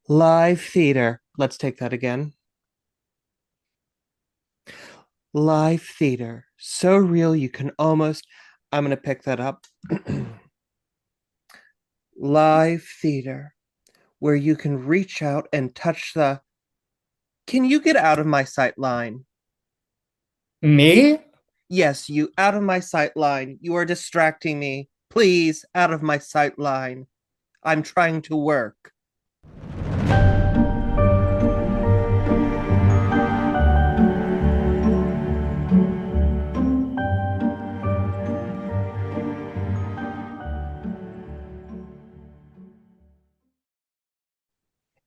Live theater. Let's take that again. Live theater. So real you can almost. I'm going to pick that up. Live theater, where you can reach out and touch the. Can you get out of my sight line? Me? Yes, you out of my sight line. You are distracting me. Please, out of my sight line. I'm trying to work.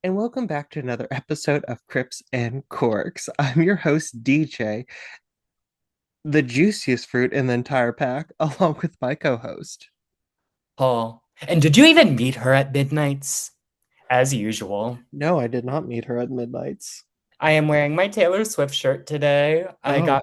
And welcome back to another episode of Crips and Corks. I'm your host, DJ, the juiciest fruit in the entire pack, along with my co host. Paul. And did you even meet her at Midnight's? As usual. No, I did not meet her at Midnight's. I am wearing my Taylor Swift shirt today. Oh,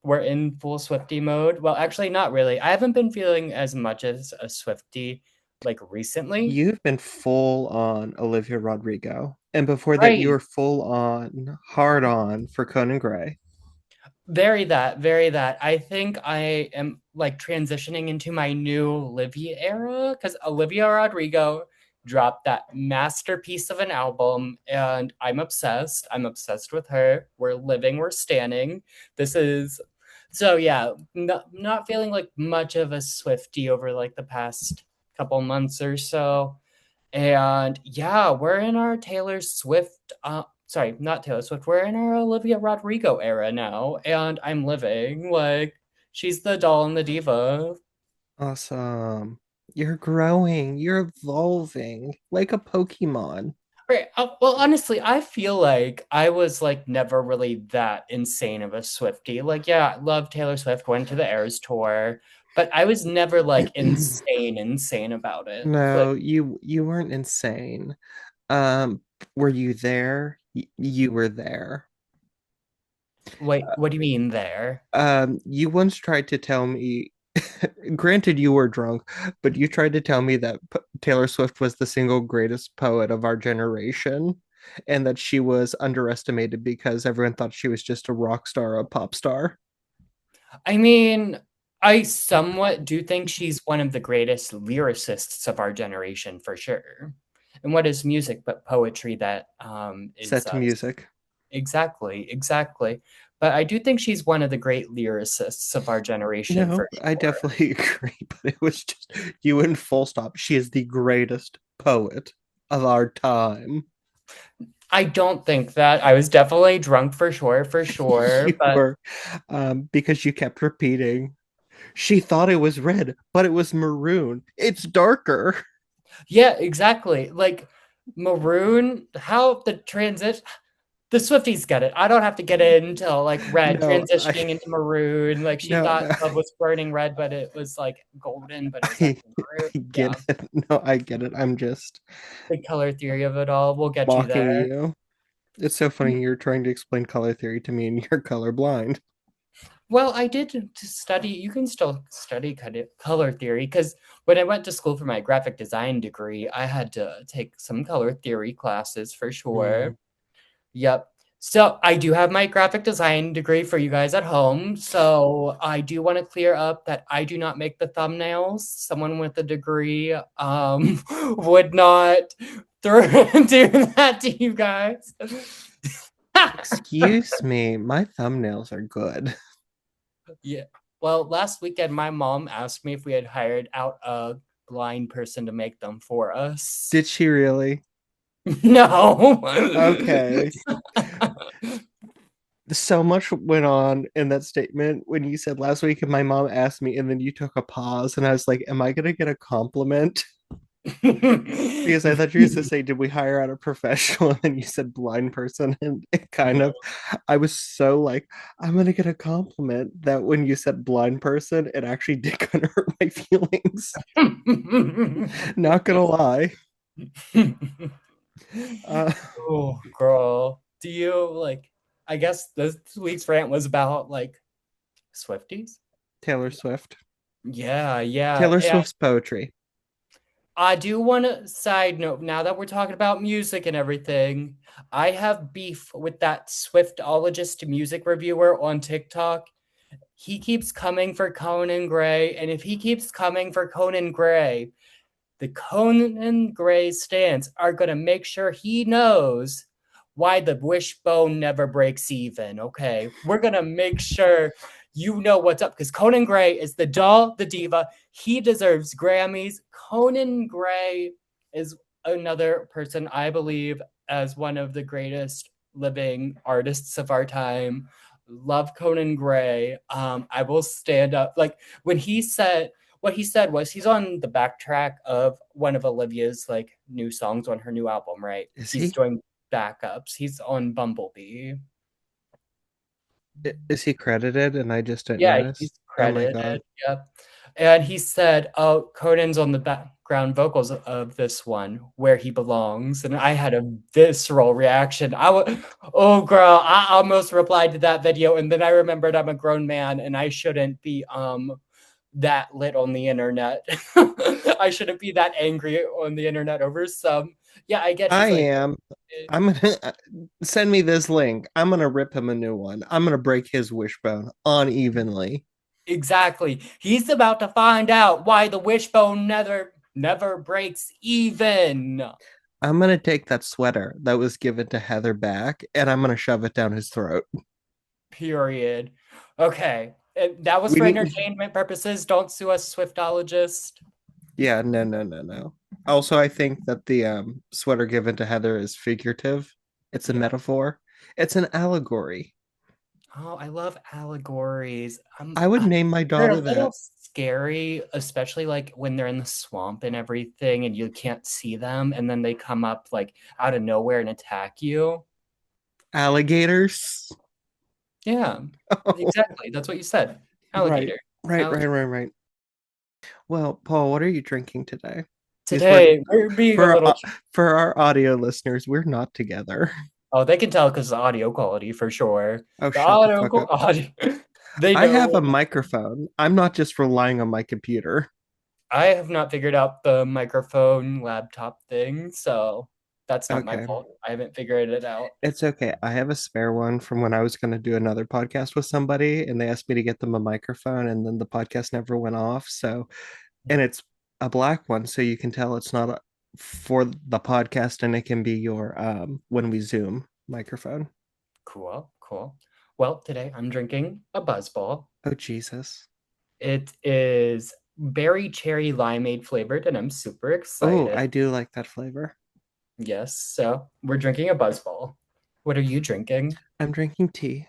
We're in full Swiftie mode. Well, actually, not really. I haven't been feeling as much as a Swiftie like recently. you've been full on Olivia Rodrigo. And before that, you Right. were full on, hard on for Conan Gray. Very that. I think I am like transitioning into my new Olivia era because Olivia Rodrigo dropped that masterpiece of an album and I'm obsessed. I'm obsessed with her. We're living, we're standing. This is so yeah, not feeling like much of a Swiftie over like the past couple months or so. And yeah, we're in our Taylor Swift, sorry, not Taylor Swift, we're in our Olivia Rodrigo era now, and I'm living like she's the doll and the diva. Awesome. You're growing, you're evolving like a Pokemon. Right. Well, honestly, I feel like I was like never really that insane of a Swiftie. Like, yeah, I love Taylor Swift, went to the Eras tour, but I was never like insane about it. Like, No, you weren't insane. Were you there? You were there. wait, what do you mean there? You once tried to tell me, granted you were drunk, but you tried to tell me that Taylor Swift was the single greatest poet of our generation and that she was underestimated because everyone thought she was just a rock star, a pop star. I mean, I somewhat do think she's one of the greatest lyricists of our generation for sure. And what is music but poetry that is Set to music. exactly. But I do think she's one of the great lyricists of our generation No, for I sure. definitely agree, but it was just you in full stop. She is the greatest poet of our time. I don't think that. I was definitely drunk for sure. You But were, because you kept repeating, she thought it was red, but it was maroon. It's darker. yeah, exactly. Like Maroon, how the transition the Swifties get it. I don't have to get it until like red No, I transitioning into maroon. Like she no, thought love was burning red, but it was like golden, but it was I actually maroon. I Yeah. get it. No, I get it. I'm just The color theory of it all. We'll get you mocking there. you. It's so funny you're trying to explain color theory to me and you're colorblind. Well, I did to study. You can still study color theory because when I went to school for my graphic design degree, I had to take some color theory classes for Hmm. sure. Yep. So I do have my graphic design degree for you guys at home. So I do want to clear up that I do not make the thumbnails. Someone with a degree would not do that to you guys. Excuse me, my thumbnails are good. Yeah. Well, last weekend my mom asked me if we had hired out a blind person to make them for us. Did she really? No. Okay. So much went on in that statement when you said last week, and my mom asked me, and then you took a pause, and I was like, "Am I gonna get a compliment?" Because I thought you were going to say, "Did we hire out a professional?" And then you said blind person, and it kind of, I was so like, "I'm gonna get a compliment." That when you said blind person, it actually did kind of hurt my feelings. Not gonna lie. Uh, Oh, girl. Do you like I guess this week's rant was about like Swifties? Taylor Swift. Yeah, yeah. Taylor Yeah. Swift's poetry. I do want to side note now that we're talking about music and everything. I have beef with that Swiftologist music reviewer on TikTok. He keeps coming for Conan Gray, and if he keeps coming for Conan Gray, the Conan Gray stance are going to make sure he knows why the wishbone never breaks even. Okay. We're going to make sure you know what's up because Conan Gray is the doll, the diva. He deserves Grammys. Conan Gray is another person I believe as one of the greatest living artists of our time. Love Conan Gray. I will stand up. Like when he said, what he said was he's on the backtrack of one of Olivia's like new songs on her new album, right? Is He's he? doing backups. He's on Bumblebee. Is he credited and I just didn't Yeah, notice? he's Oh my credited. God. Yep. And he said, "Oh, Conan's on the background vocals of this one, where he belongs." And I had a visceral reaction. Oh girl, I almost replied to that video, and then I remembered I'm a grown man and I shouldn't be that lit on the internet. I shouldn't be that angry on the internet over some. Yeah, I get I he's like am. I'm gonna send me this link. I'm gonna rip him a new one. I'm gonna break his wishbone unevenly. exactly. He's about to find out why the wishbone never breaks even. I'm gonna take that sweater that was given to Heather back and I'm gonna shove it down his throat. Period. Okay. That was We for need, entertainment purposes. Don't sue us, Swiftologist. yeah, no, no, no, no. Also, I think that the sweater given to Heather is figurative. It's a Yeah. metaphor. It's an allegory. Oh, I love allegories. I would name my They're daughter a little that. scary, especially like when they're in the swamp and everything and you can't see them and then they come up like out of nowhere and attack you. Alligators. Yeah, exactly. That's what you said. Right, Alligator. right, right, Alligator. right, right. Well, Paul, what are you drinking today? Because Today, we're being a for little. for our audio listeners, we're not together. Oh, they can tell because the audio quality for sure. Oh, The shut the fuck up. audio. They I know. have a microphone. I'm not just relying on my computer. I have not figured out the microphone laptop thing, so that's not my Okay. fault. I haven't figured it out. It's okay. I have a spare one from when I was going to do another podcast with somebody, and they asked me to get them a microphone, and then the podcast never went off. So, and it's a black one, so you can tell it's not for the podcast, and it can be your when we Zoom microphone. Cool, cool. Well, today I'm drinking a Buzzball. Oh, Jesus. It is berry cherry limeade flavored, and I'm super Oh, excited. I do like that flavor. Yes, so we're drinking a Buzzball. What are you drinking? I'm drinking tea.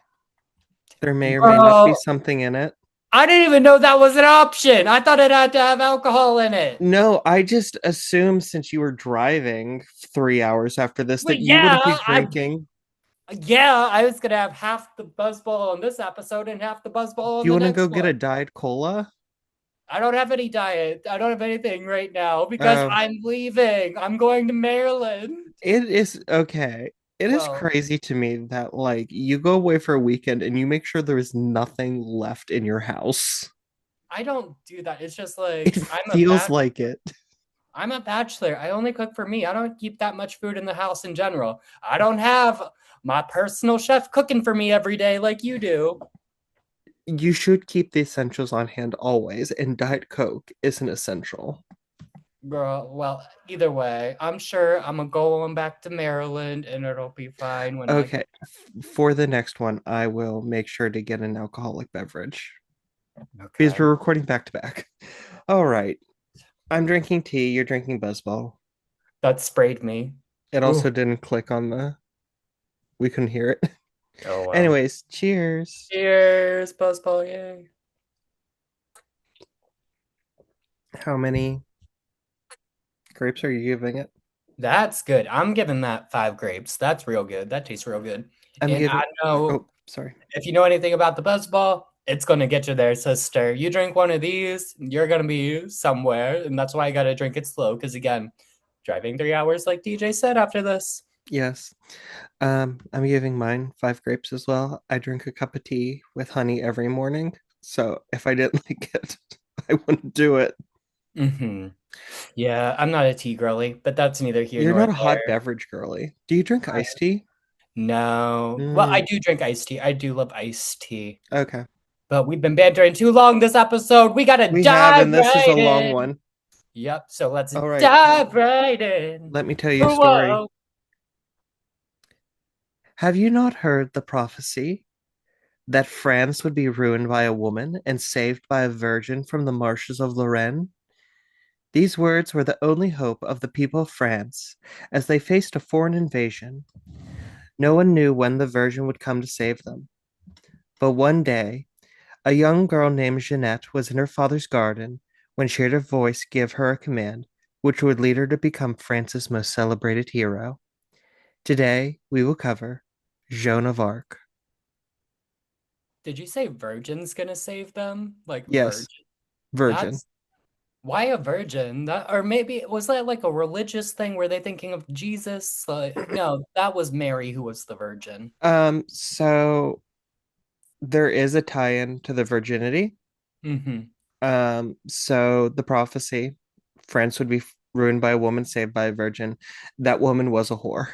There may or may not be Girl, something in it. I didn't even know that was an option. I thought it had to have alcohol in it. No, I just assumed since you were driving 3 hours after this But that you yeah, wouldn't be drinking. I was gonna have half the Buzzball on this episode and half the Buzzball Do on you the want to next go get one. a Diet Cola? I don't have any diet. I don't have anything right now because Um, I'm leaving. I'm going to Maryland. it is okay. It is Well, crazy to me that like you go away for a weekend and you make sure there is nothing left in your house. I don't do that. It's just like It feels like it. I'm a bachelor. I only cook for me. I don't keep that much food in the house in general. I don't have my personal chef cooking for me every day like you do. You should keep the essentials on hand always, and Diet Coke is an essential. Girl, well, either way, I'm sure I'm gonna go on back to Maryland and it'll be fine when I Okay, get. for the next one, I will make sure to get an alcoholic beverage because Okay. we're recording back to back. All right. I'm drinking tea, you're drinking Buzzball. That sprayed me. It Ooh. also didn't click on we couldn't hear it. Oh well. Anyways, cheers. Cheers, Buzzball, yay. How many grapes are you giving it? That's good. I'm giving that 5 grapes. That's real good. That tastes real good. I'm And I giving, know oh, sorry. if you know anything about the Buzzball, it's gonna get you there, sister. You drink one of these, you're gonna be somewhere, and that's why I gotta drink it slow. Because again, driving 3 hours, like DJ said, after this. Yes. I'm giving mine 5 grapes as well. I drink a cup of tea with honey every morning. So if I didn't like it, I wouldn't do it. Mm-hmm. Yeah, I'm not a tea girly, but that's neither here You're nor not a hot there. beverage girly. Do you drink iced tea? No. Well, I Mm, do drink iced tea. I do love iced tea. okay. But we've been bantering too long this episode. We gotta We have, dive and this is a right long in. one. Yep. So let's All right. dive right in. Let me tell you a story. Whoa. Have you not heard the prophecy that France would be ruined by a woman and saved by a virgin from the marshes of Lorraine? These words were the only hope of the people of France as they faced a foreign invasion. No one knew when the virgin would come to save them. But one day, a young girl named Jeanette was in her father's garden when she heard a voice give her a command which would lead her to become France's most celebrated hero. Today, we will cover Joan of Arc. Did you say virgin's gonna save them? Like Yes, virgin. virgin. That's why a virgin? That, or maybe was that like a religious thing? Were they thinking of Jesus? No, that was Mary who was the virgin. So there is a tie-in to the virginity. Mm-hmm. So the prophecy, France would be ruined by a woman saved by a virgin. That woman was a whore.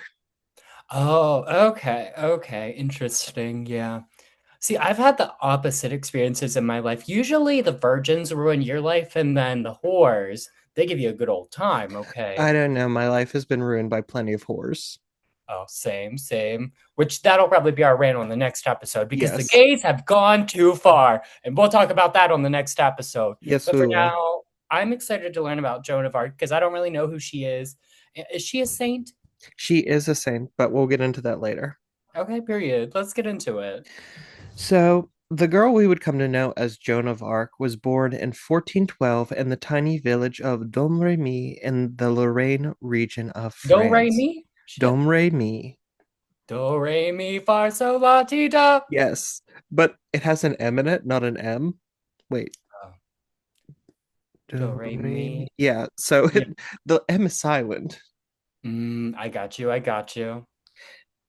Oh, okay. Okay. Interesting. Yeah. See, I've had the opposite experiences in my life. Usually the virgins ruin your life, and then the whores, they give you a good old time, okay? I don't know. My life has been ruined by plenty of whores. Oh, same, same. Which that'll probably be our rant on the next episode because the Yes. gays have gone too far. And we'll talk about that on the next episode. Yes, But we for will. now, I'm excited to learn about Joan of Arc because I don't really know who she is. Is she a saint? She is a saint, but we'll get into that later. Okay, period. Let's get into it. So, the girl we would come to know as Joan of Arc was born in 1412 in the tiny village of Domremy in the Lorraine region of Do re France. mi? Shit. Domremy. Do re mi fa sol la ti do. Yes, but it has an M in it, not an M. Wait, Oh, do re Domremy. mi. Yeah, so Yeah. the M is silent. I got you. I got you.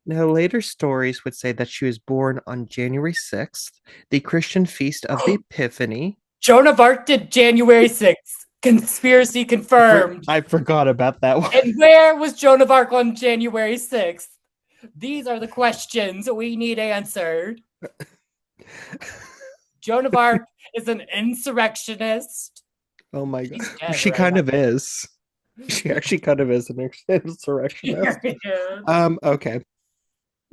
Now, later stories would say that she was born on January 6th, the Christian feast of the Epiphany. Joan of Arc did January 6th. Conspiracy confirmed. I forgot about that one. And where was Joan of Arc on January 6th? These are the questions we need answered. Joan of Arc is an insurrectionist. Oh my God. She's dead She right kind now. of is. She actually kind of is an insurrectionist. Period. Okay.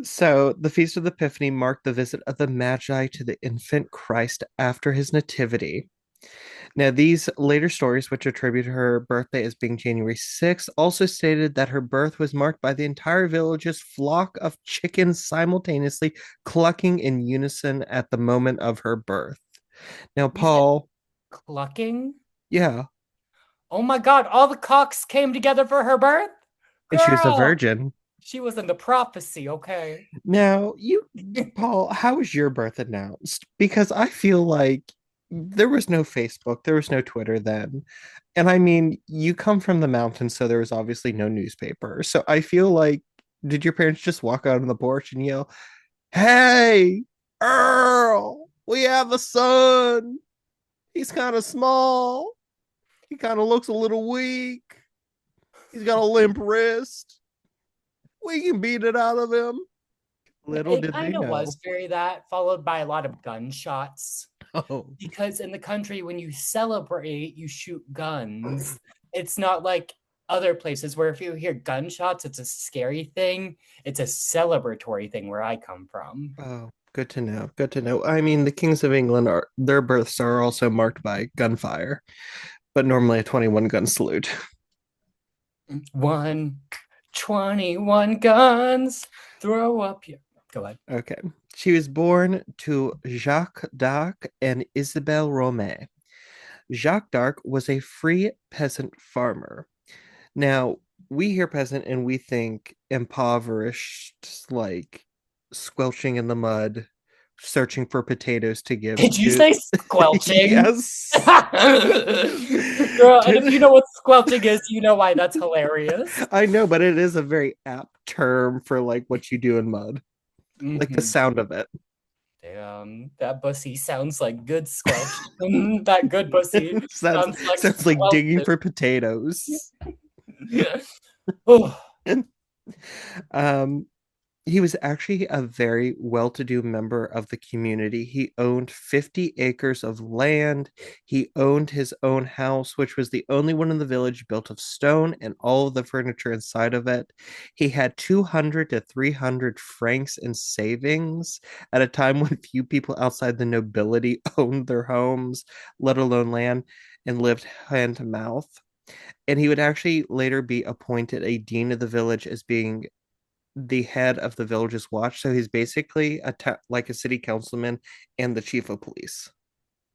So the Feast of the Epiphany marked the visit of the Magi to the infant Christ after his nativity. Now, these later stories, which attribute her birthday as being January 6th, also stated that her birth was marked by the entire village's flock of chickens simultaneously clucking in unison at the moment of her birth. Now, You said Paul, clucking? yeah, Oh my god, all the cocks came together for her birth? and she was a Girl, virgin. she was in the prophecy, okay? Now, Paul, how was your birth announced? Because I feel like there was no Facebook, there was no Twitter then. And I mean, you come from the mountains, so there was obviously no newspaper. So I feel like, did your parents just walk out on the porch and yell, "Hey, Earl, we have a son. He's kind of small. He kind of looks a little weak. He's got a limp wrist. We can beat it out of him." Little It did they kind of know. was very that, followed by a lot of gunshots. Oh, Because in the country, when you celebrate, you shoot guns. It's not like other places where if you hear gunshots, it's a scary thing. It's a celebratory thing where I come from. oh, good to know. Good to know. I mean, the kings of England are their births are also marked by gunfire, but normally a 21 gun salute. 121 guns. Throw up your. Go ahead. Okay. She was born to Jacques d'Arc and Isabelle Romay. Jacques d'Arc was a free peasant farmer. Now, we hear peasant and we think impoverished, like squelching in the mud, searching for potatoes to give Did you to. say squelching? Yes. Girl, and if you know what squelching is, you know why that's hilarious. I know, but it is a very apt term for like what you do in mud, like the Mhm. sound of it. Damn, that bussy sounds like good squelch. That good bussy sounds sounds like sounds like digging squelch. for potatoes. Oh. um he was actually a very well-to-do member of the community. He owned 50 acres of land. He owned his own house, which was the only one in the village built of stone and all of the furniture inside of it. He had 200 to 300 francs in savings at a time when few people outside the nobility owned their homes, let alone land, and lived hand to mouth. And he would actually later be appointed a dean of the village as being the head of the village's watch. So he's basically like a city councilman and the chief of police.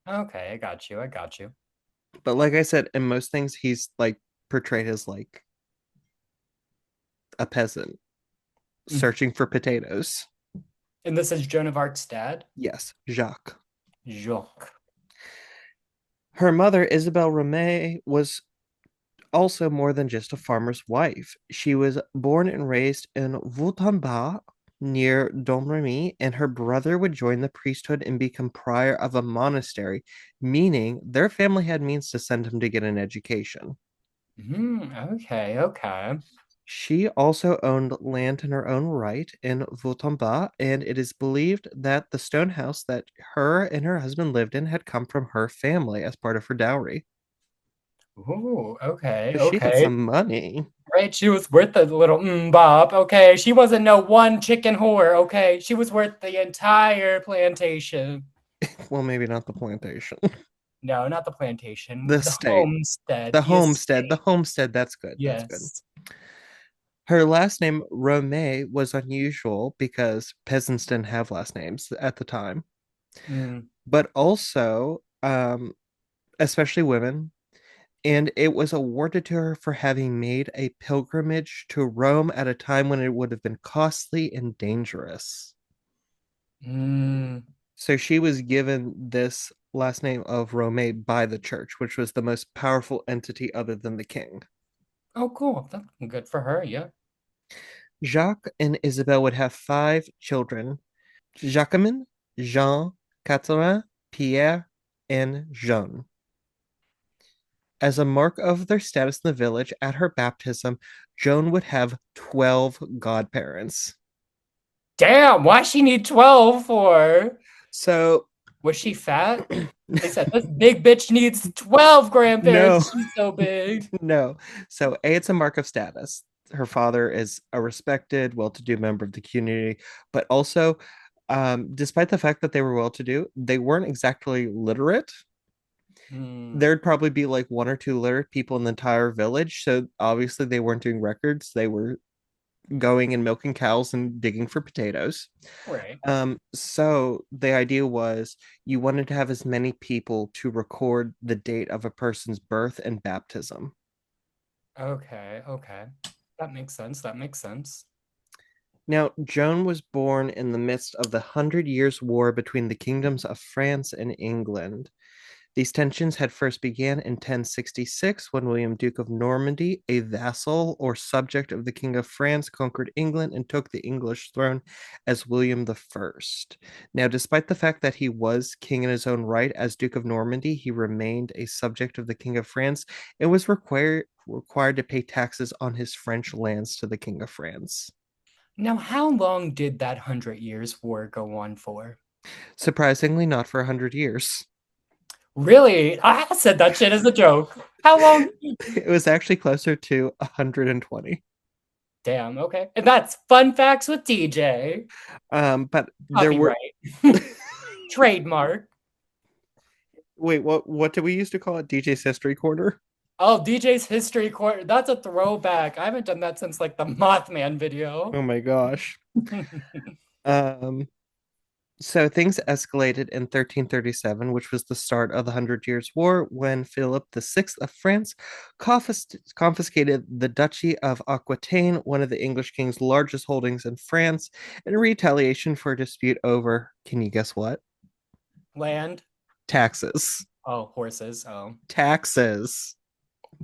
Okay, I got you. I got you. But like I said, in most things, he's like portrayed as like a peasant Mm. searching for potatoes. And this is Joan of Arc's dad, Yes, Jacques. Jacques. Her mother, Isabelle Romay, was also more than just a farmer's wife. She was born and raised in Vautambat near Domremy, and her brother would join the priesthood and become prior of a monastery, meaning their family had means to send him to get an education. Okay, okay. She also owned land in her own right in Vautambat, and it is believed that the stone house that her and her husband lived in had come from her family as part of her dowry. Ooh, okay, So she had okay. some money. Right, she was worth a little bop. Okay, she wasn't no one chicken whore. Okay, she was worth the entire plantation. Well, maybe not the plantation. No, not the plantation. The The state. homestead, The the homestead. The estate. homestead. That's good. That's good. Yes. Her last name, Romay, was unusual because peasants didn't have last names at the time, Mm. but also, especially women, and it was awarded to her for having made a pilgrimage to Rome at a time when it would have been costly and dangerous. Mm. So she was given this last name of Romay by the church, which was the most powerful entity other than the king. Oh, cool. That's good for her. Yeah. Jacques and Isabel would have five children: Jacquemin, Jean, Catherine, Pierre, and Jean. As a mark of their status in the village, at her baptism, Joan would have 12 godparents. Damn, why she need 12 for? So, Was she fat? They said this big bitch needs 12 no, grandparents. She's so big. no. So, A, it's a mark of status. Her father is a respected, well to do member of the community, but also, despite the fact that they were well to do, they weren't exactly literate. Hmm. There'd probably be like one or two literate people in the entire village. So obviously they weren't doing records. They were going and milking cows and digging for potatoes. Right. So the idea was you wanted to have as many people to record the date of a person's birth and baptism. Okay, okay. That makes sense. That makes sense. Now, Joan was born in the midst of the Hundred Years' War between the kingdoms of France and England. These tensions had first began in 1066 when William, Duke of Normandy, a vassal or subject of the King of France, conquered England and took the English throne as William the First. Now, despite the fact that he was king in his own right as Duke of Normandy, he remained a subject of the King of France and was required to pay taxes on his French lands to the King of France. Now, how long did that 100 Years' War go on for? Surprisingly, not for 100 years. Really? I said that shit as a joke. How long? It was actually closer to 120. Damn, okay. And that's fun facts with DJ. But there were Copyright. Trademark. wait, what do we used to call it? DJ's History Corner? Oh, DJ's History Court. That's a throwback. I haven't done that since like the Mothman video. Oh my gosh. Um, so things escalated in 1337, which was the start of the Hundred Years' War, when Philip VI of France confiscated the Duchy of Aquitaine, one of the English king's largest holdings in France, in retaliation for a dispute over, can you guess what? Land. Taxes. Oh, horses. Oh. Taxes.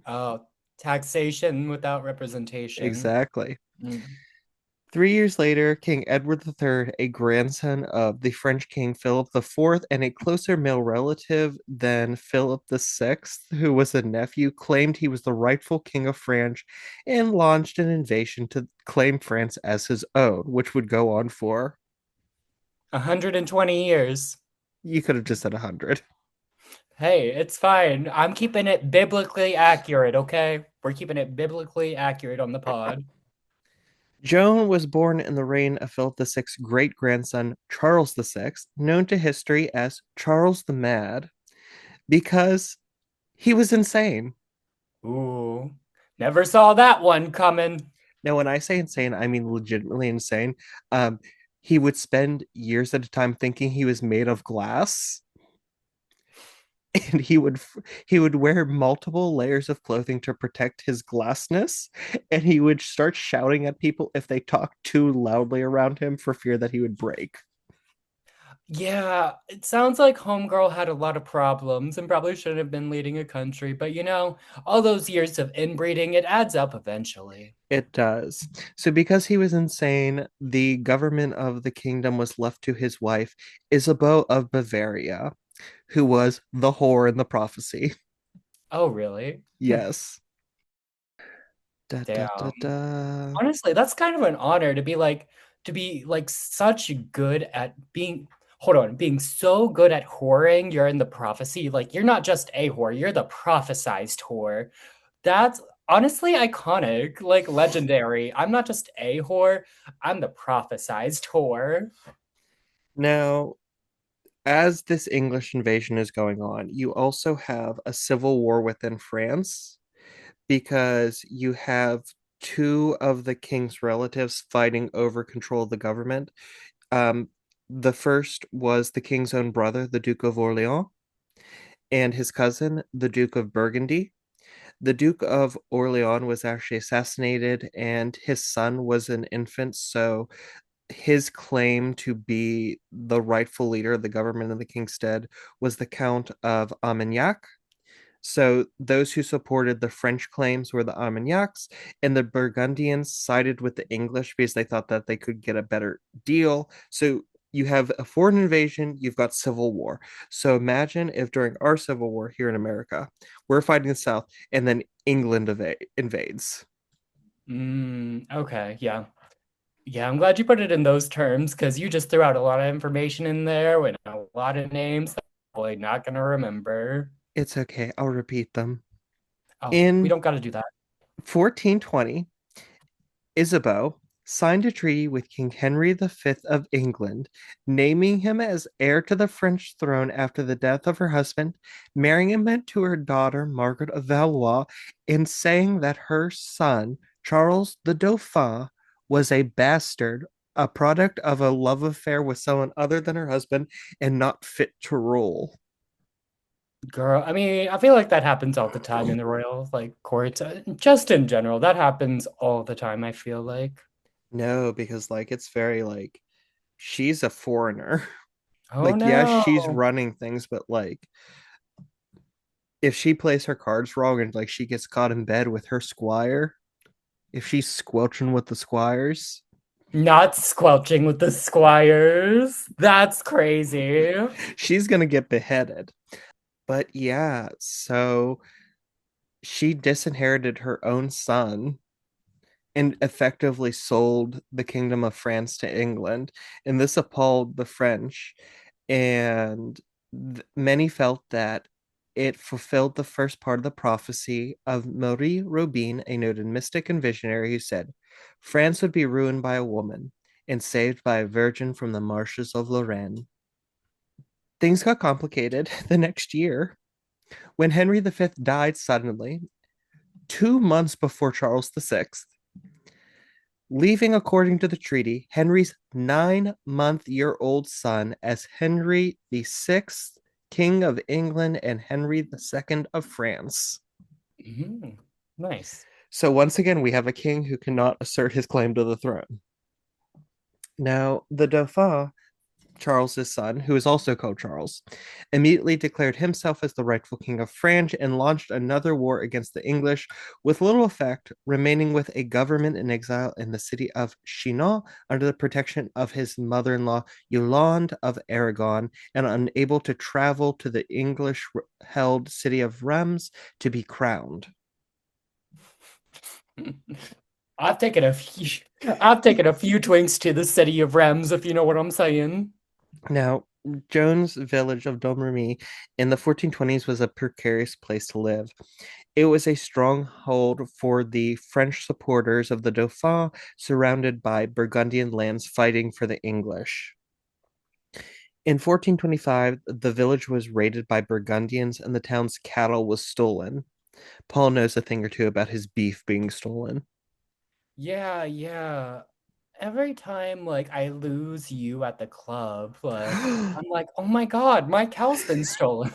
Oh. Taxation without representation. Exactly. Mm. 3 years later, King Edward III, a grandson of the French King Philip IV and a closer male relative than Philip VI, who was a nephew, claimed he was the rightful King of France and launched an invasion to claim France as his own, which would go on for, 120 years. you could have just said 100. Hey, it's fine. I'm keeping it biblically accurate, okay? We're keeping it biblically accurate on the pod. Joan was born in the reign of Philip VI's great grandson, Charles VI, known to history as Charles the Mad, because he was insane. Ooh, never saw that one coming. Now, when I say insane, I mean legitimately insane. Um, he would spend years at a time thinking he was made of glass, and he would wear multiple layers of clothing to protect his glassness, and he would start shouting at people if they talked too loudly around him for fear that he would break. Yeah, it sounds like Homegirl had a lot of problems and probably shouldn't have been leading a country, but all those years of inbreeding, it adds up eventually. It does. So, because he was insane, the government of the kingdom was left to his wife, Isabeau of Bavaria, who was the whore in the prophecy. Oh, really? Yes. Da, da, da, Damn. da. Honestly, that's kind of an honor to be like such good at being hold on, being so good at whoring, you're in the prophecy. Like you're not just a whore, you're the prophesized whore. That's honestly iconic, like legendary. I'm not just a whore, I'm the prophesized whore. Now, as this English invasion is going on, you also have a civil war within France because you have two of the king's relatives fighting over control of the government. Um, the first was the king's own brother, the Duke of Orleans, and his cousin, the Duke of Burgundy. The Duke of Orleans was actually assassinated, and his son was an infant, so his claim to be the rightful leader of the government in the king's stead was the Count of Armagnac. So those who supported the French claims were the Armagnacs, and the Burgundians sided with the English because they thought that they could get a better deal. So you have a foreign invasion, you've got civil war. So imagine if during our civil war here in America, we're fighting the South, and then England invades. Okay, yeah. Yeah, I'm glad you put it in those terms because you just threw out a lot of information in there and a lot of names that I'm probably not gonna remember. It's okay, I'll repeat them. Oh, we In don't gotta do that. 1420, Isabeau signed a treaty with King Henry V of England, naming him as heir to the French throne after the death of her husband, marrying him to her daughter Margaret of Valois, and saying that her son, Charles the Dauphin, was a bastard, a product of a love affair with someone other than her husband, and not fit to rule. Girl, I mean, I feel like that happens all the time in the royal like courts. Just in general, that happens all the time, I feel like. No, because it's very she's a foreigner. Oh Yeah, she's no. running things, but if she plays her cards wrong and she gets caught in bed with her squire, if she's squelching with the squires, Not squelching with the squires. That's crazy. she's gonna get beheaded. But yeah, so she disinherited her own son and effectively sold the kingdom of France to England, and this appalled the French. And many felt that it fulfilled the first part of the prophecy of Marie Robin, a noted mystic and visionary, who said, France would be ruined by a woman and saved by a virgin from the marshes of Lorraine. Things got complicated the next year when Henry V died suddenly, 2 months before Charles VI, leaving, according to the treaty, Henry's 9-month-year-old son as Henry VI, King of England, and Henry II of France. Mhm. Nice. So once again, we have a king who cannot assert his claim to the throne. Now, the Dauphin Charles's son, who is also called Charles, immediately declared himself as the rightful king of France and launched another war against the English with little effect, remaining with a government in exile in the city of Chinon under the protection of his mother-in-law Yolande of Aragon and unable to travel to the English-held city of Reims to be crowned. I've taken a few twinks to the city of Rems, if you know what I'm saying. Now, Joan's village of Domremy in the 1420s was a precarious place to live. It was a stronghold for the French supporters of the Dauphin, surrounded by Burgundian lands fighting for the English. In 1425, the village was raided by Burgundians and the town's cattle was stolen. Paul knows a thing or two about his beef being stolen. Yeah, yeah. Every time like I lose you at the club, like I'm like, oh my God, my cow's been stolen.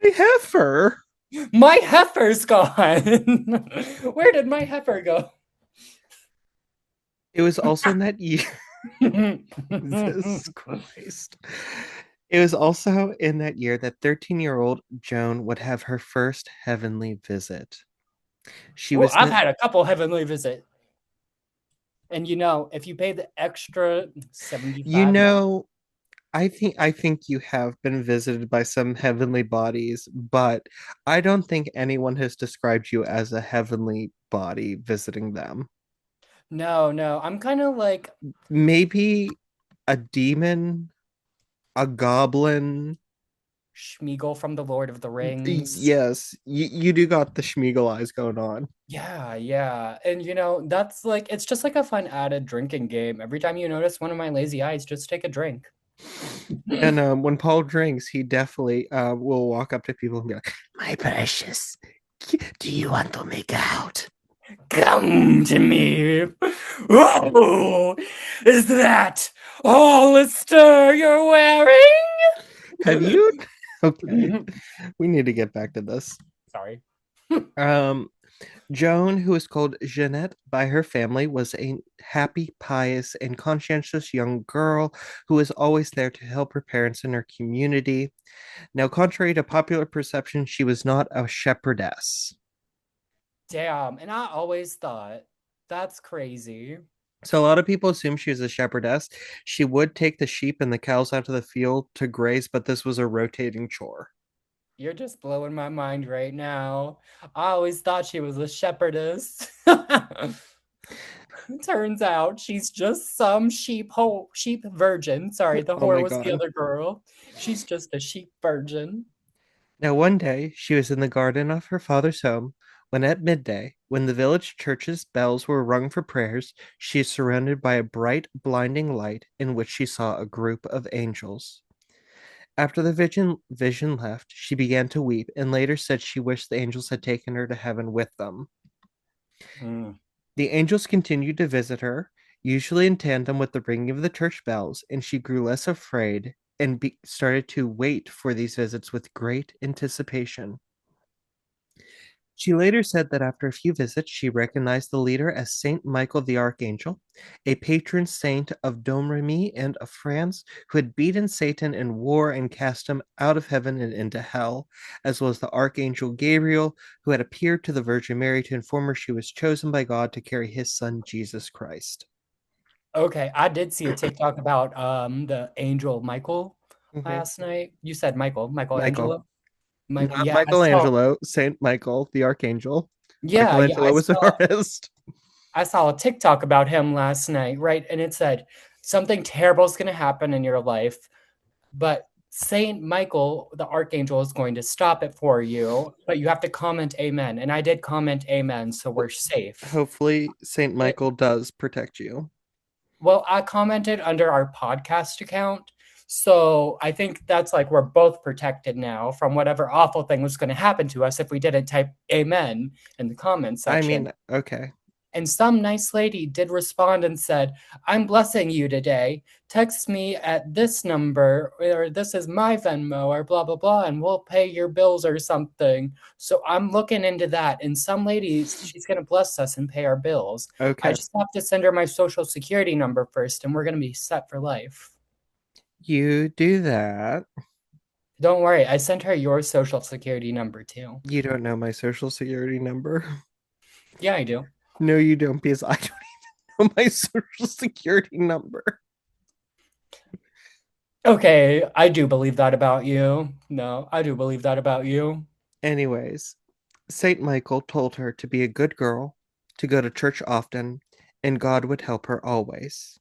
My heifer! My heifer's gone. Where did my heifer go? It was also in that year. Jesus Christ. It was also in that year that 13-year-old Joan would have her first heavenly visit. She Well, was I've meant, had a couple heavenly visits. And if you pay the extra you 75, know, I think you have been visited by some heavenly bodies, but I don't think anyone has described you as a heavenly body visiting them. no, no, I'm kind of like Maybe a demon, a goblin. Schmeagol from the Lord of the Rings. Yes, you do got the Schmeagle eyes going on. Yeah, yeah. And that's like it's just like a fun added drinking game. Every time you notice one of my lazy eyes, just take a drink. And when Paul drinks, he definitely will walk up to people and be like, "My precious, do you want to make out?" Come to me. Oh, is that Hollister you're wearing? Have you? Okay, we need to get back to this. Sorry. Um, Joan, who is called Jeanette by her family, was a happy, pious, and conscientious young girl who was always there to help her parents and her community. Now, contrary to popular perception, she was not a shepherdess. Damn. And I always thought that's crazy. So, a lot of people assume she was a shepherdess. She would take the sheep and the cows out to the field to graze, but this was a rotating chore. You're just blowing my mind right now. I always thought she was a shepherdess. Turns out she's just some sheep virgin. Sorry, the Oh whore my was the God. other girl. She's just a sheep virgin. Now, one day, she was in the garden of her father's home when at midday, when the village church's bells were rung for prayers, she is surrounded by a bright, blinding light in which she saw a group of angels. After the vision left, she began to weep and later said she wished the angels had taken her to heaven with them. Mm. The angels continued to visit her, usually in tandem with the ringing of the church bells, and she grew less afraid and started to wait for these visits with great anticipation. She later said that after a few visits, she recognized the leader as Saint Michael the Archangel, a patron saint of Domremy and of France, who had beaten Satan in war and cast him out of heaven and into hell, as well as the Archangel Gabriel, who had appeared to the Virgin Mary to inform her she was chosen by God to carry his son Jesus Christ. Okay, I did see a TikTok about the angel Michael Mhm. last night. You said Michael, Michelangelo. Michael, not yeah, Michelangelo, Saint Michael the Archangel. yeah, Michelangelo was an artist. I saw a TikTok about him last night, right? And it said something terrible is going to happen in your life, but Saint Michael, the archangel, is going to stop it for you, but you have to comment amen. And I did comment amen, so we're safe. Hopefully, Saint It, Michael does protect you. well, I commented under our podcast account. So I think that's like we're both protected now from whatever awful thing was going to happen to us if we didn't type amen in the comment I section. mean, okay. And some nice lady did respond and said, I'm blessing you today. Text me at this number, or this is my Venmo, or blah, blah, blah, and we'll pay your bills or something. So I'm looking into that. And some ladies, she's going to bless us and pay our bills. I Okay. just have to send her my social security number first, and we're going to be set for life. You do that. Don't worry, I sent her your social security number too. You don't know my social security number. Yeah, I do. No, you don't, because I don't know my social security number. Okay, I do believe that about you. No, I do believe that about you. Anyways, Saint Michael told her to be a good girl, to go to church often, and God would help her always.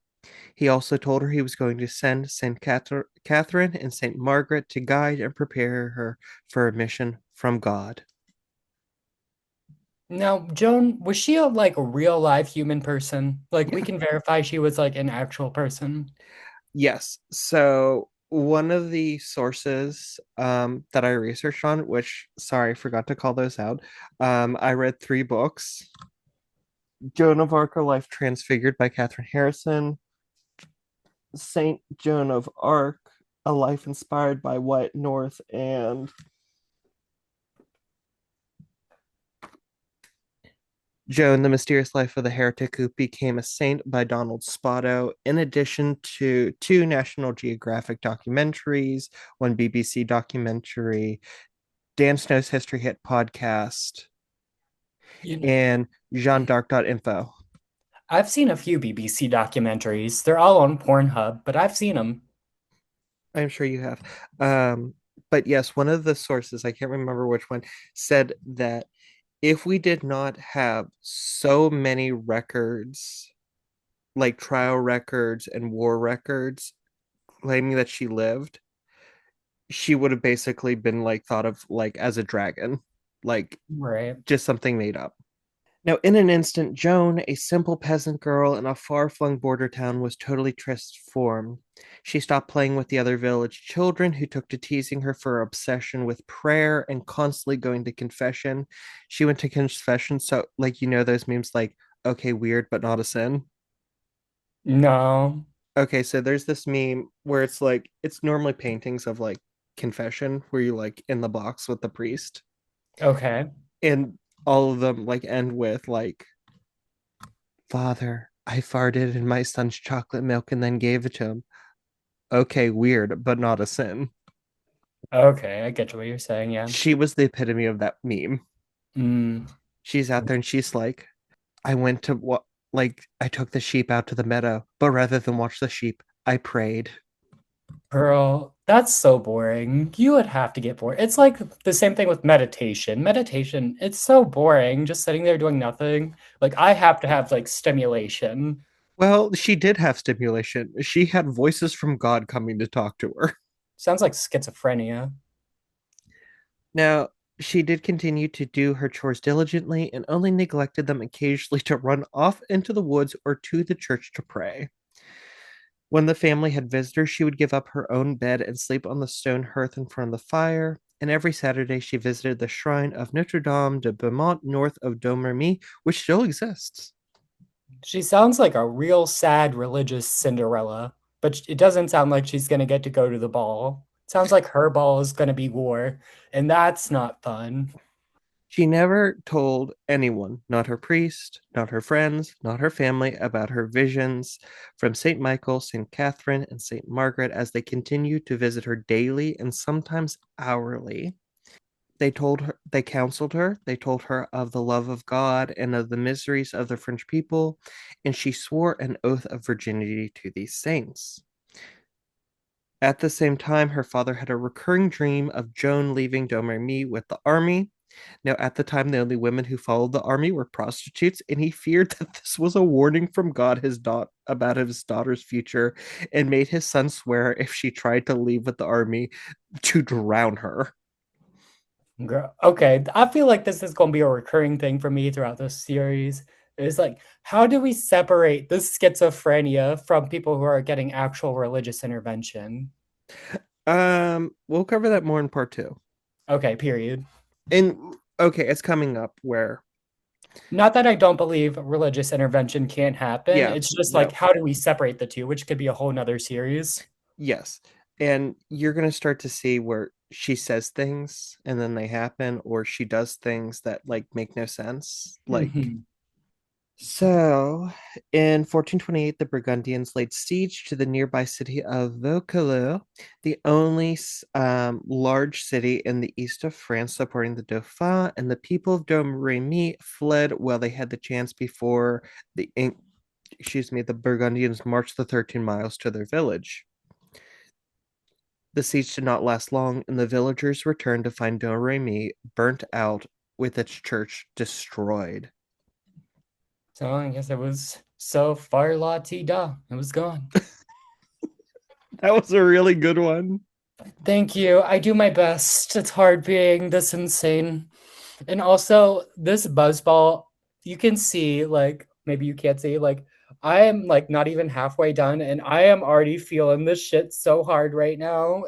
He also told her he was going to send Saint Catherine and Saint Margaret to guide and prepare her for a mission from God. Now, Joan, was she a like a real live human person? Like we Yeah. can verify she was like an actual person. Yes. So one of the sources that I researched on, which sorry, I forgot to call those out. I read three books. Joan of Arc, A Life Transfigured by Catherine Harrison, Saint Joan of Arc, A Life Inspired by Wyatt North, and Joan, The Mysterious Life of the Heretic Who Became a Saint by Donald Spoto, in addition to two National Geographic documentaries, one BBC documentary, Dan Snow's History Hit podcast, You know, and Jeanne d'Arc.info. I've seen a few BBC documentaries. They're all on Pornhub, but I've seen them. I'm sure you have. Um, but yes, one of the sources, I can't remember which one, said that if we did not have so many records, like trial records and war records, claiming that she lived, she would have basically been like thought of like as a dragon, like Right. just something made up. Now, in an instant, Joan, a simple peasant girl in a far flung border town, was totally transformed. She stopped playing with the other village children who took to teasing her for her obsession with prayer and constantly going to confession. She went to confession, so, like, you know, those memes like, okay, weird, but not a sin. No. Okay, so there's this meme where it's like, it's normally paintings of like confession where you like in the box with the priest, Okay. and all of them like end with like, Father, I farted in my son's chocolate milk and then gave it to him. Okay, weird, but not a sin. Okay, I get what you're saying, yeah. She was the epitome of that meme. Mm. She's out there and she's like, I went to what, like, I took the sheep out to the meadow, but rather than watch the sheep, I prayed. Girl, that's so boring. You would have to get bored. It's like the same thing with meditation. Meditation, it's so boring just sitting there doing nothing. Like I have to have like stimulation. Well, she did have stimulation. She had voices from God coming to talk to her. Sounds like schizophrenia. Now, she did continue to do her chores diligently and only neglected them occasionally to run off into the woods or to the church to pray. When the family had visitors, she would give up her own bed and sleep on the stone hearth in front of the fire. And every Saturday, she visited the shrine of Notre Dame de Beaumont north of Domremy, which still exists. She sounds like a real sad religious Cinderella, but it doesn't sound like she's gonna get to go to the ball. Sounds like her ball is gonna be war, and that's not fun. She never told anyone, not her priest, not her friends, not her family, about her visions from St. Michael, St. Catherine, and St. Margaret as they continued to visit her daily and sometimes hourly. They counseled her, they told her of the love of God and of the miseries of the French people, and she swore an oath of virginity to these saints. At the same time, her father had a recurring dream of Joan leaving Domremy with the army. Now, at the time, the only women who followed the army were prostitutes, and he feared that this was a warning from God about his daughter's future, and made his son swear if she tried to leave with the army to drown her. Girl, okay, I feel like this is going to be a recurring thing for me throughout this series. It's like, how do we separate this schizophrenia from people who are getting actual religious intervention? We'll cover that more in part two. Okay, period. And okay, it's coming up where Not that I don't believe religious intervention can't happen. Yeah, It's just like, no, how do we separate the two, which could be a whole nother series. yes. And you're going to start to see where she says things and then they happen, or she does things that like make no sense. Like, Mhm. so in 1428, the Burgundians laid siege to the nearby city of Vaucouleurs, the only large city in the east of France supporting the Dauphin, and the people of Domremy fled while they had the chance before the Burgundians marched the 13 miles to their village. The siege did not last long, and the villagers returned to find Domremy burnt out with its church destroyed. So I guess it was so far la ti da. It was gone. That was a really good one. Thank you. I do my best. It's hard being this insane. And also, this buzzball, you can see, like, maybe you can't see, like, I am like not even halfway done, and I am already feeling this shit so hard right now.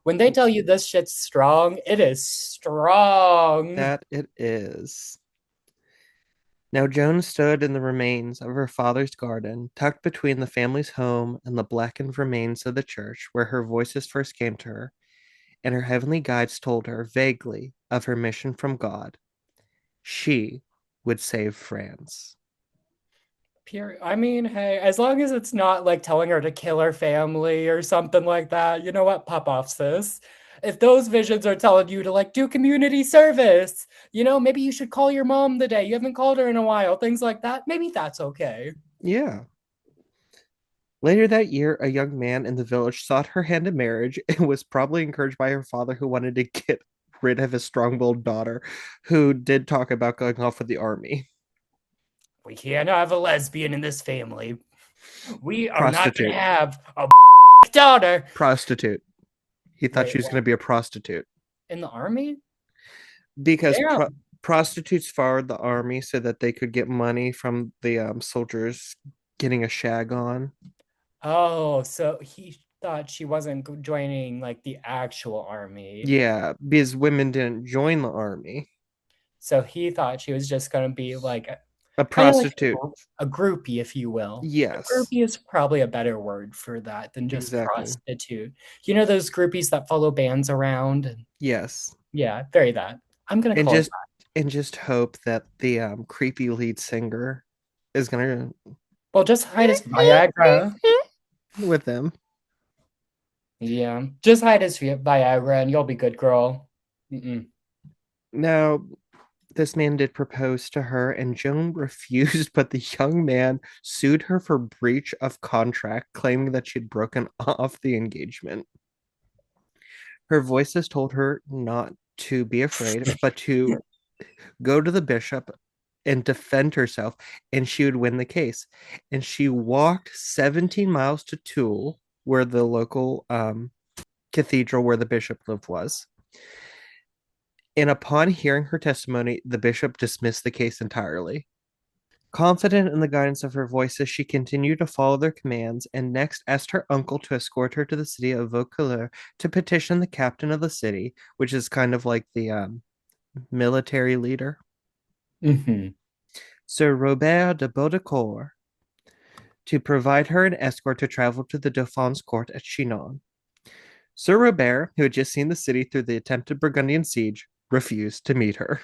When they tell you this shit's strong, it is strong. That it is. Now Joan stood in the remains of her father's garden, tucked between the family's home and the blackened remains of the church where her voices first came to her, and her heavenly guides told her vaguely of her mission from God. She would save France. Pure. I mean, hey, as long as it's not like telling her to kill her family or something like that, you know what? Pop off, sis. If those visions are telling you to like do community service, maybe you should call your mom today. You haven't called her in a while, things like that. Maybe that's okay. Yeah. Later that year, a young man in the village sought her hand in marriage and was probably encouraged by her father, who wanted to get rid of his strong willed daughter, who did talk about going off with the army. We can't have a lesbian in this family. We are not going to Prostitute. have a daughter. Prostitute. He thought Wait, she was what? going to be a prostitute In the army? because Damn. prostitutes fired the army so that they could get money from the soldiers getting a shag on. Oh, so he thought she wasn't joining like the actual army. Yeah, because women didn't join the army. So he thought she was just going to be like A kind of like prostitute. a groupie, if you will. A Yes, groupie is probably a better word for that than just exactly. prostitute. You know those groupies that follow bands around? Yes. Yeah, very that. I'm going to And call it just and just hope that the creepy lead singer is gonna that. Well, just hide his Viagra. with them. Yeah, just hide his Viagra and you'll be good, girl. Mm-mm. Now, this man did propose to her, and Joan refused, but the young man sued her for breach of contract, claiming that she'd broken off the engagement. Her voices told her not to be afraid, but to go to the bishop and defend herself, and she would win the case. And she walked 17 miles to Toul, where the local cathedral where the bishop lived was. And upon hearing her testimony, the bishop dismissed the case entirely. Confident in the guidance of her voices, she continued to follow their commands and next asked her uncle to escort her to the city of Vaucouleurs to petition the captain of the city, which is kind of like the military leader, Mm-hmm. Sir Robert de Baudricourt, to provide her an escort to travel to the Dauphin's court at Chinon. Sir Robert, who had just seen the city through the attempted Burgundian siege, refused to meet her.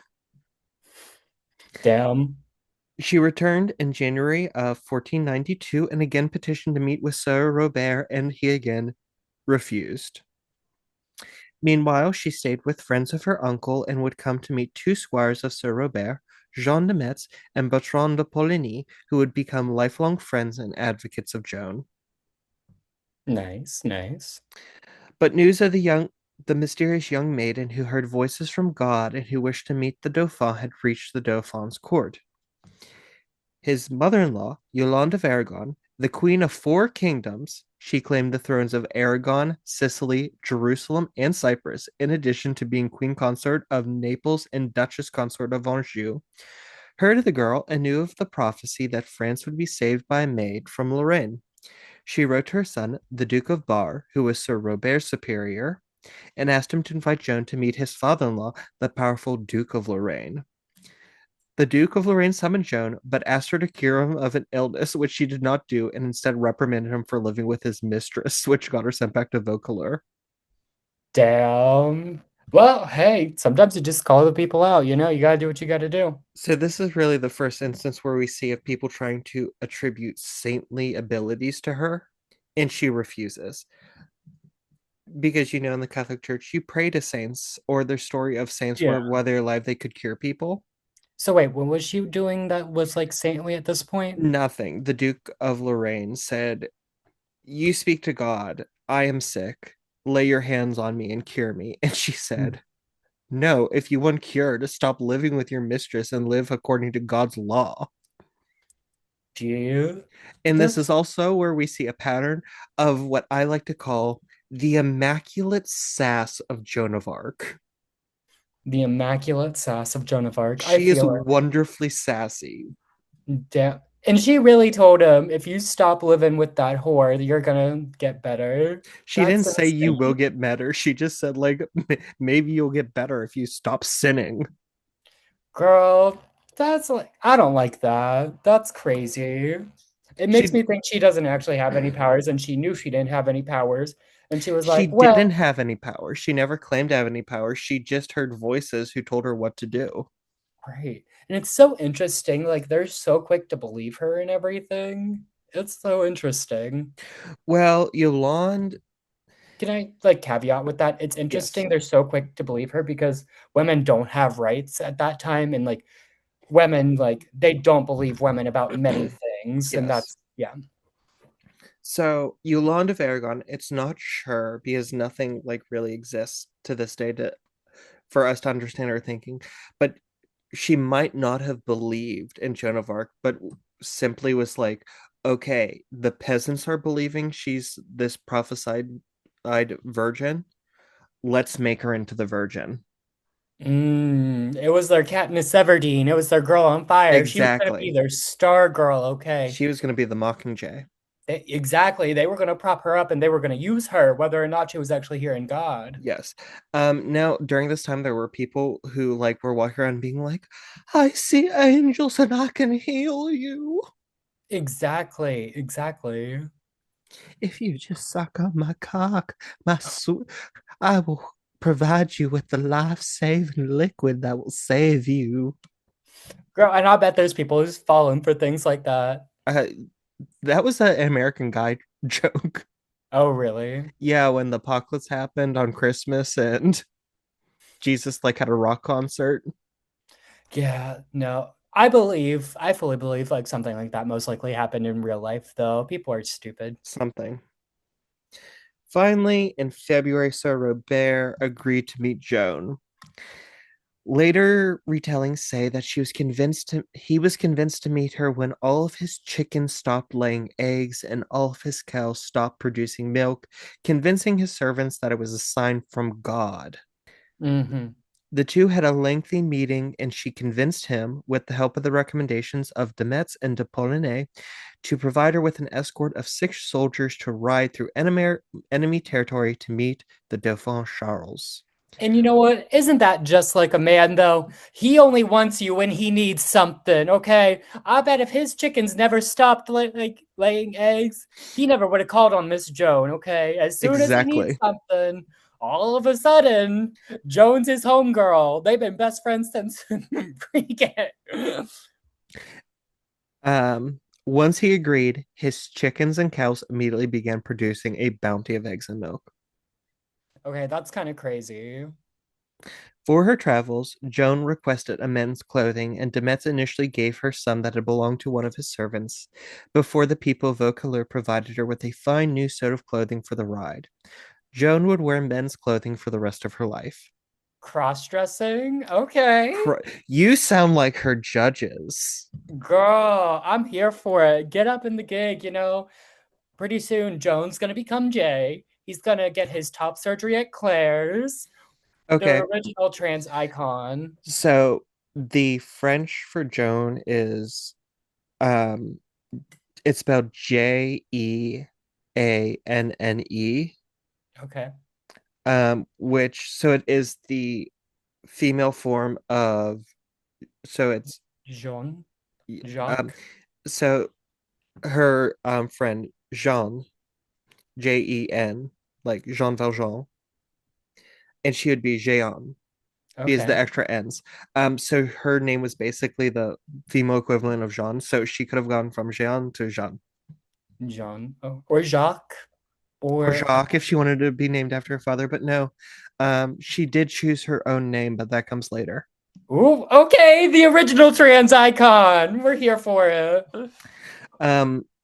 Damn. She returned in January of 1492 and again petitioned to meet with Sir Robert, and he again refused. Meanwhile, she stayed with friends of her uncle and would come to meet two squires of Sir Robert, Jean de Metz and Bertrand de Poligny, who would become lifelong friends and advocates of Joan. Nice, nice. But news of the mysterious young maiden who heard voices from God and who wished to meet the Dauphin had reached the Dauphin's court. His mother-in-law, Yolande of Aragon, the queen of four kingdoms, she claimed the thrones of Aragon, Sicily, Jerusalem, and Cyprus, in addition to being queen consort of Naples and duchess consort of Anjou, heard of the girl and knew of the prophecy that France would be saved by a maid from Lorraine. She wrote to her son, the Duke of Bar, who was Sir Robert's superior, and asked him to invite Joan to meet his father-in-law, the powerful Duke of Lorraine. The Duke of Lorraine summoned Joan, but asked her to cure him of an illness, which she did not do, and instead reprimanded him for living with his mistress, which got her sent back to Vaucouleurs. Damn. Well, hey, sometimes you just call the people out, you know, you gotta do what you gotta do. So this is really the first instance where we see of people trying to attribute saintly abilities to her, and she refuses. Because in the Catholic Church, you pray to saints or their story of saints Yeah. where while they're alive they could cure people. So wait, what was she doing that was like saintly at this point? Nothing. The Duke of Lorraine said, "You speak to God. I am sick. Lay your hands on me and cure me." And she said, "No, if you want cured, stop living with your mistress and live according to God's law." Do you? And this That's is also where we see a pattern of what I like to call the immaculate sass of Joan of Arc. the immaculate sass of Joan of Arc. I She is feel her. wonderfully sassy. Damn. And she really told him, if you stop living with that whore, you're gonna get better. She didn't That's say you will insane. get better. She just said, like, maybe you'll get better if you stop sinning. Girl, that's like, I don't like that. That's crazy. It makes She me think she doesn't actually have any powers and she knew she didn't have any powers. And she was she like, didn't well, have any power. She never claimed to have any power. She just heard voices who told her what to do. great. And it's so interesting. Like, they're so quick to believe her and everything. It's so interesting. Well, Yolande, Can I like caveat with that? It's yes, interesting they're so quick to believe her because women don't have rights at that time, and like women, like they don't believe women about many things, and yes. that's yeah. So Yolande of Aragon, it's not sure because nothing like really exists to this day for us to understand her thinking, but she might not have believed in Joan of Arc, but simply was like, okay, the peasants are believing she's this prophesied virgin. Let's make her into the virgin. It was their Katniss Everdeen. It was their girl on fire. She was gonna be Exactly. their star girl. Okay, She was going to be the Mockingjay. Exactly. They were gonna prop her up, and they were gonna use her, whether or not she was actually hearing God. Yes. Now during this time there were people who like were walking around being like, I see angels and I can heal you. Exactly. Exactly. If you just suck on my cock, my sweet, I will provide you with the life-saving liquid that will save you. Girl, and I bet there's people who's fallen for things like that. Uh, that was an American Guy joke. Oh, really? Yeah, when the apocalypse happened on Christmas and Jesus like had a rock concert, Yeah, no. I fully believe like something like that most likely happened in real life, though. People are stupid. something. Finally, in February, Sir Robert agreed to meet Joan. Later retellings say that he was convinced to meet her when all of his chickens stopped laying eggs and all of his cows stopped producing milk, convincing his servants that it was a sign from God. Hmm. The two had a lengthy meeting, and she convinced him, with the help of the recommendations of de Metz and de Poligny, to provide her with an escort of 6 soldiers to ride through enemy territory to meet the Dauphin Charles. And you know what? Isn't that just like a man, though? He only wants you when he needs something, okay? I bet if his chickens never stopped like laying eggs, he never would have called on Miss Joan, okay? As soon as he needs Exactly. something, all of a sudden, Joan's his homegirl. They've been best friends since pre-K. Once he agreed, his chickens and cows immediately began producing a bounty of eggs and milk. Okay, that's kind of crazy. For her travels, Joan requested amends clothing, and Demetz initially gave her some that had belonged to one of his servants, before the people of Vaucouleurs provided her with a fine new suit of clothing for the ride. Joan would wear men's clothing for the rest of her life. Cross-dressing? Okay. You sound like her judges. Girl, I'm here for it. Get up in the gig, you know. Pretty soon, Joan's gonna become Jay. He's gonna get his top surgery at Claire's, the Okay, original trans icon. so the French for Joan is um it's spelled Jeanne. Okay. Which so it is the female form of so it's Jean, Um, Jacques. so her friend Jean, Jen, like Jean Valjean, and she would be Jean because the Okay, extra N's. So her name was basically the female equivalent of Jean, so she could have gone from Jean to Jean Jean, oh, or Jacques, or or Jacques if she wanted to be named after her father. But no, she did choose her own name, but that comes later. ooh, okay, the original trans icon. We're here for it.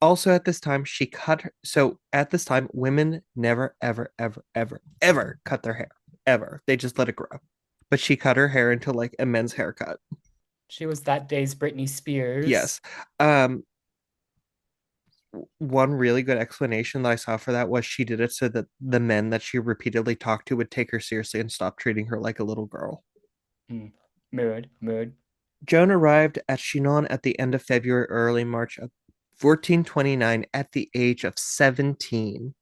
Also at this time, she cut her. So at this time, women never, ever, ever, ever, ever cut their hair. Ever. They just let it grow. But she cut her hair into like a men's haircut. She was that day's Britney Spears. Yes. Um, One really good explanation that I saw for that was she did it so that the men that she repeatedly talked to would take her seriously and stop treating her like a little girl. Mm. Mood, mood. Joan arrived at Chinon at the end of February, early March of 1429 at the age of 17.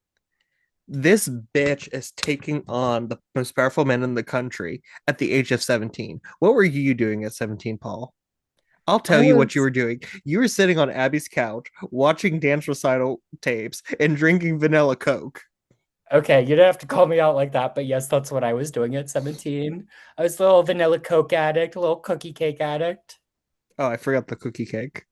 This bitch is taking on the most powerful men in the country at the age of 17. What were you doing at 17, Paul? I'll I tell you what you was were doing. You were sitting on Abby's couch, watching dance recital tapes and drinking vanilla Coke. okay. You don't have to call me out like that, but yes, that's what I was doing at 17. I was a little vanilla Coke addict, a little cookie cake addict. Oh, I forgot the cookie cake.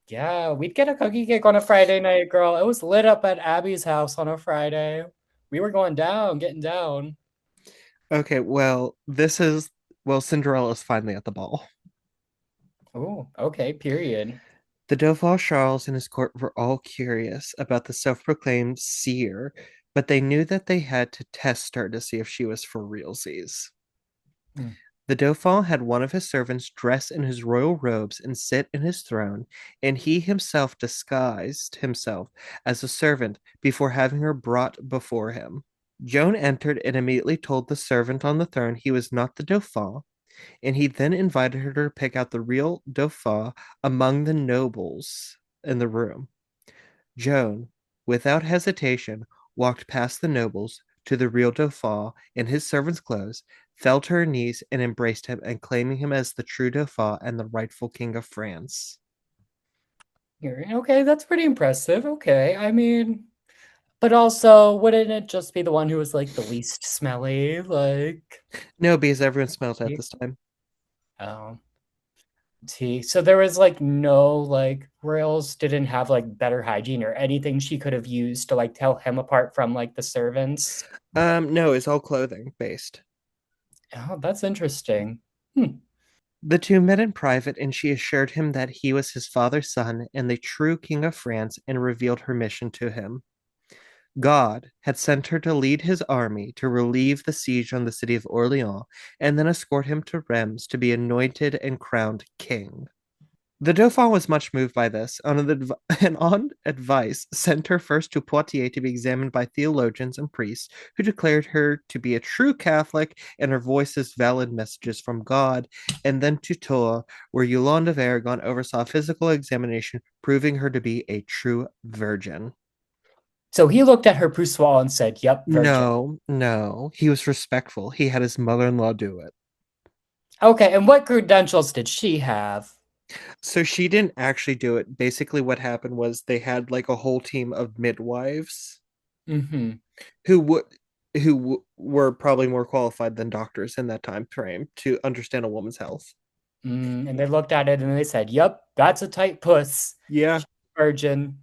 Yeah, we'd get a cookie cake on a Friday night, girl. It was lit up at Abby's house on a Friday. We were going down, getting down. Okay, well, Cinderella's finally at the ball. Oh, okay, period. The Dauphin Charles and his court were all curious about the self-proclaimed seer, but they knew that they had to test her to see if she was for realsies. Hmm. The Dauphin had one of his servants dress in his royal robes and sit in his throne, and he himself disguised himself as a servant before having her brought before him. Joan entered and immediately told the servant on the throne he was not the Dauphin, and he then invited her to pick out the real Dauphin among the nobles in the room. Joan, without hesitation, walked past the nobles to the real Dauphin in his servant's clothes, fell to her knees and embraced him, and claiming him as the true Dauphin and the rightful king of France. Okay, that's pretty impressive. Okay, I mean, but also, wouldn't it just be the one who was like the least smelly? Like, No, because everyone smelled it at y- this time. oh, T. So there was like no like Royals didn't have like better hygiene or anything she could have used to like tell him apart from like the servants. No, it's all clothing based. Oh, that's interesting. Hmm. The two met in private, and she assured him that he was his father's son and the true king of France, and revealed her mission to him. God had sent her to lead his army to relieve the siege on the city of Orleans and then escort him to Reims to be anointed and crowned king. The Dauphin was much moved by this, and on advice sent her first to Poitiers to be examined by theologians and priests, who declared her to be a true Catholic and her voices valid messages from God, and then to Tours, where Yolande of Aragon oversaw physical examination, proving her to be a true virgin. So he looked at her poussoir and said, "Yep, virgin." No, no, he was respectful. He had his mother-in-law do it. Okay, and what credentials did she have? So she didn't actually do it. Basically, what happened was they had like a whole team of midwives Mm-hmm. who would were probably more qualified than doctors in that time frame to understand a woman's health. And they looked at it and they said, "Yep, that's a tight puss. Yeah. She's a virgin."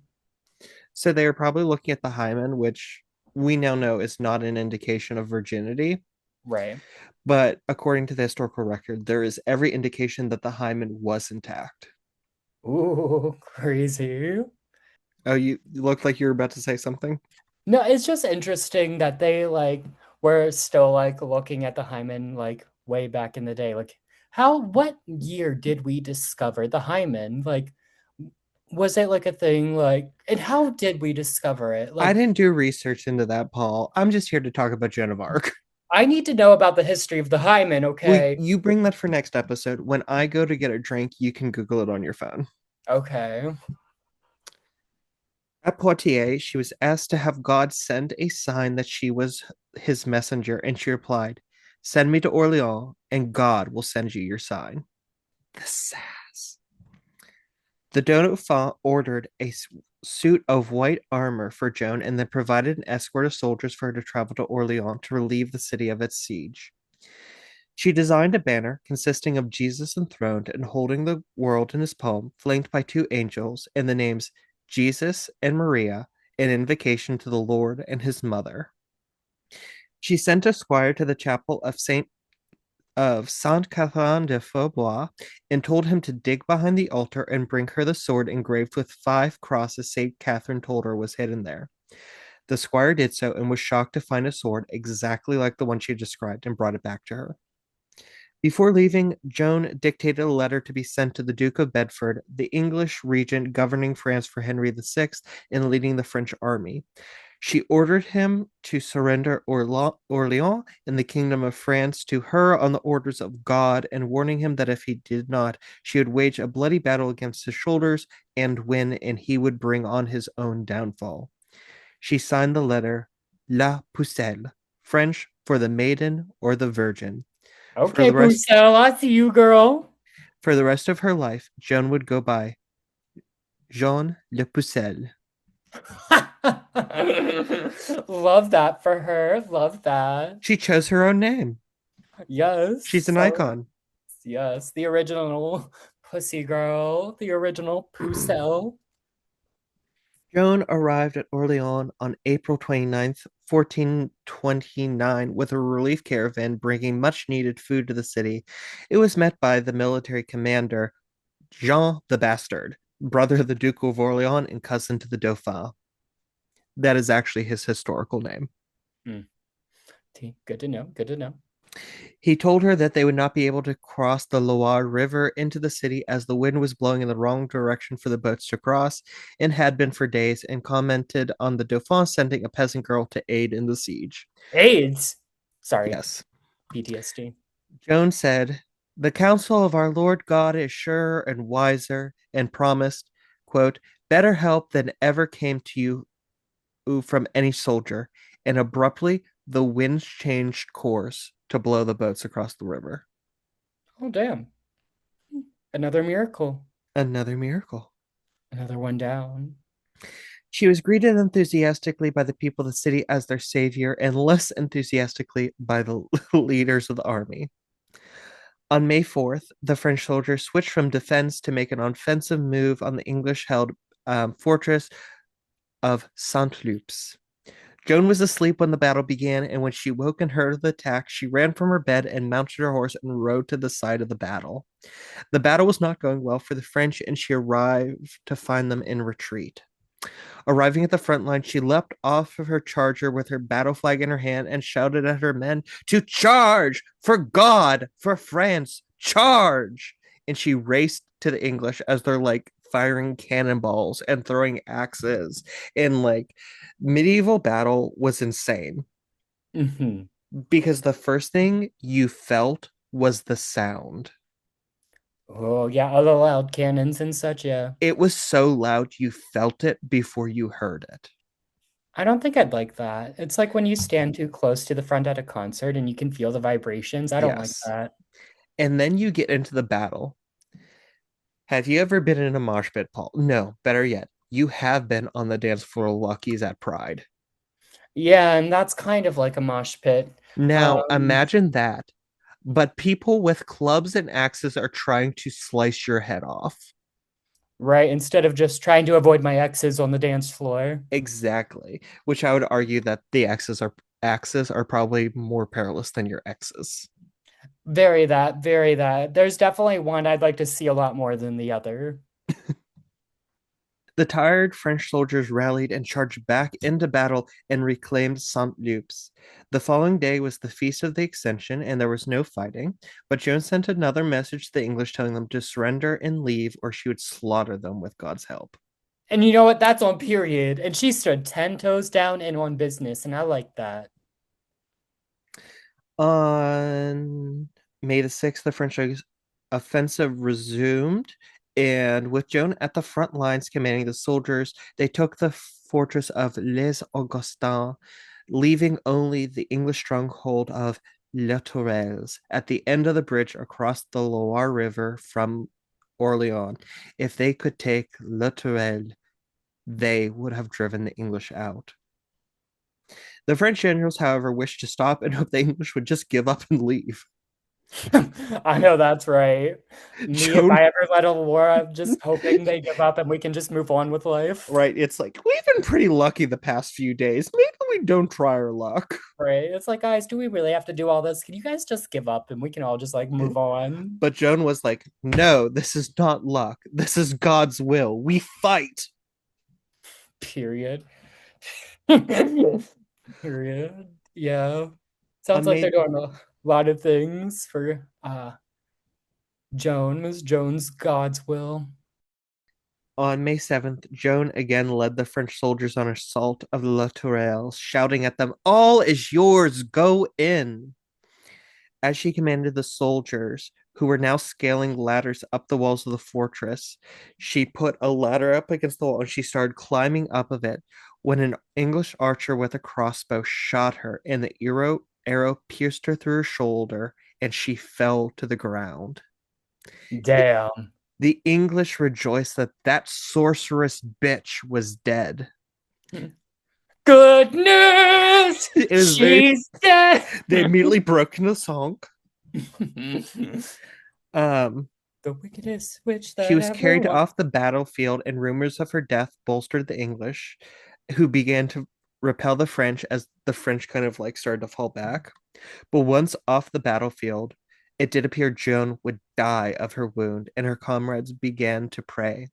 So they were probably looking at the hymen, which we now know is not an indication of virginity. Right. But according to the historical record, there is every indication that the hymen was intact. Ooh, crazy. Oh, you looked like you were about to say something? No, it's just interesting that they like were still like looking at the hymen like way back in the day. Like, what year did we discover the hymen? Like, was it like a thing? Like, and how did we discover it? I Like, didn't do research into that, Paul. I'm just here to talk about Joan of Arc. I need to know about the history of the hymen, Well, okay? you bring that for next episode. When I go to get a drink, you can Google it on your phone. Okay. At Poitiers, she was asked to have God send a sign that she was his messenger, and she replied, "Send me to Orleans, and God will send you your sign." The sass. The Dauphin ordered a suit of white armor for Joan and then provided an escort of soldiers for her to travel to Orleans to relieve the city of its siege. She designed a banner consisting of Jesus enthroned and holding the world in his palm, flanked by two angels, and the names Jesus and Maria, an invocation to the Lord and his mother. She sent a squire to the chapel of Saint Catherine de Faubois and told him to dig behind the altar and bring her the sword engraved with 5 crosses Saint Catherine told her was hidden there. The squire did so and was shocked to find a sword exactly like the one she described and brought it back to her. Before leaving, Joan dictated a letter to be sent to the Duke of Bedford, the English regent governing France for Henry VI and leading the French army. She ordered him to surrender Orleans and the Kingdom of France to her on the orders of God, and warning him that if he did not, she would wage a bloody battle against his shoulders and win, and he would bring on his own downfall. She signed the letter La Pucelle, French for the maiden or the virgin. For Okay, the rest Pucelle, I see you, girl. for the rest of her life, Joan would go by Jean Le Pucelle. Love that for her. Love that. She chose her own name. Yes. She's an So, icon. yes, the original Pussy Girl, the original Pucelle. Joan arrived at Orleans on April 29th, 1429, with a relief caravan bringing much needed food to the city. It was met by the military commander, Jean the Bastard, brother of the Duke of Orleans and cousin to the Dauphin. That is actually his historical name. Hmm. Good to know. Good to know. He told her that they would not be able to cross the Loire River into the city as the wind was blowing in the wrong direction for the boats to cross, and had been for days, and commented on the Dauphin sending a peasant girl to aid in the siege. AIDS. Sorry, Yes. PTSD. Joan said, "The counsel of our Lord God is surer and wiser, and promised, quote, better help than ever came to you from any soldier." And abruptly, the winds changed course to blow the boats across the river. Oh, damn. Another miracle. Another miracle. Another one down. She was greeted enthusiastically by the people of the city as their savior and less enthusiastically by the leaders of the army. On May 4th, the French soldiers switched from defense to make an offensive move on the English held fortress of Saint Lupus. Joan was asleep when the battle began, and when she woke and heard of the attack, she ran from her bed and mounted her horse and rode to the side of the battle. The battle was not going well for the French, and she arrived to find them in retreat. Arriving at the front line, she leapt off of her charger with her battle flag in her hand and shouted at her men to charge! For God, for France, charge! And she raced to the English as they're like firing cannonballs and throwing axes. And like medieval battle was insane Mm-hmm. because the first thing you felt was the sound. Oh, yeah, all the loud cannons and such, yeah. It was so loud you felt it before you heard it. I don't think I'd like that. It's like when you stand too close to the front at a concert and you can feel the vibrations. I don't like Yes. that. And then you get into the battle. Have you ever been in a mosh pit, Paul? No, better yet, you have been on the dance floor Lucky's at Pride. Yeah, and that's kind of like a mosh pit. Now, Um, imagine that, but people with clubs and axes are trying to slice your head off. right, instead of just trying to avoid my exes on the dance floor. Exactly, which I would argue that the axes are probably more perilous than your exes. Very that, very that. There's definitely one I'd like to see a lot more than the other. The tired French soldiers rallied and charged back into battle and reclaimed Saint-Lupus. The following day was the Feast of the Ascension, and there was no fighting, but Joan sent another message to the English telling them to surrender and leave, or she would slaughter them with God's help. And you know what? That's on period. And she stood 10 toes down and on business, and I like that. On May the 6th, the French offensive resumed, and with Joan at the front lines commanding the soldiers, they took the fortress of Les Augustins, leaving only the English stronghold of Les Tourelles at the end of the bridge across the Loire River from Orleans. If they could take Le Tourelle, they would have driven the English out. The French generals, however, wished to stop and hoped the English would just give up and leave. I know that's right. Me, if Joan, I ever led a war, I'm just hoping they give up and we can just move on with life. right? It's like, we've been pretty lucky the past few days. Maybe we don't try our luck. Right? It's like, guys, do we really have to do all this? Can you guys just give up and we can all just like move on? But Joan was like, no, this is not luck. This is God's will. We fight. Period. Period. Yeah. Sounds On like they're May doing a lot of things for Joan's God's will. On May 7th, Joan again led the French soldiers on assault of La Tourelle, shouting at them, all is yours, go in. As she commanded the soldiers, who were now scaling ladders up the walls of the fortress, she put a ladder up against the wall and she started climbing up of it when an English archer with a crossbow shot her, and the arrow pierced her through her shoulder, and she fell to the ground. The, Damn. the English rejoiced that that sorceress bitch was dead. Good news! It was very. She's dead! They immediately broke into song. Um, The wickedest witch She that was ever carried was. off the battlefield, and rumors of her death bolstered the English, who began to repel the French as the French kind of like started to fall back. But once off the battlefield, it did appear Joan would die of her wound, and her comrades began to pray.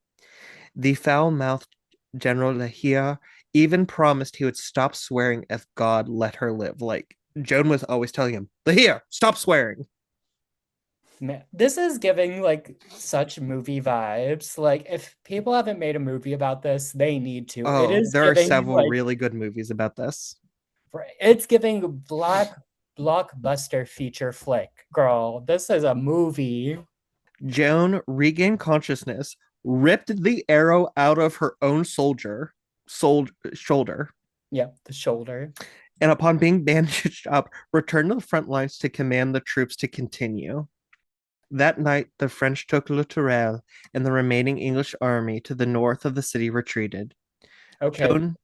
The foul mouthed General Lahia even promised he would stop swearing if God let her live. Like, Joan was always telling him, Lahia, stop swearing. Man, this is giving like such movie vibes. Like, if people haven't made a movie about this, they need to. It Oh, is there are giving several like really good movies about this. it's giving black blockbuster feature flick. Girl, this is a movie. Joan regained consciousness, ripped the arrow out of her own shoulder, Yep, the shoulder. and upon being bandaged up, returned to the front lines to command the troops to continue. That night, the French took Le Tourelle, and the remaining English army to the north of the city retreated. Okay, Joan,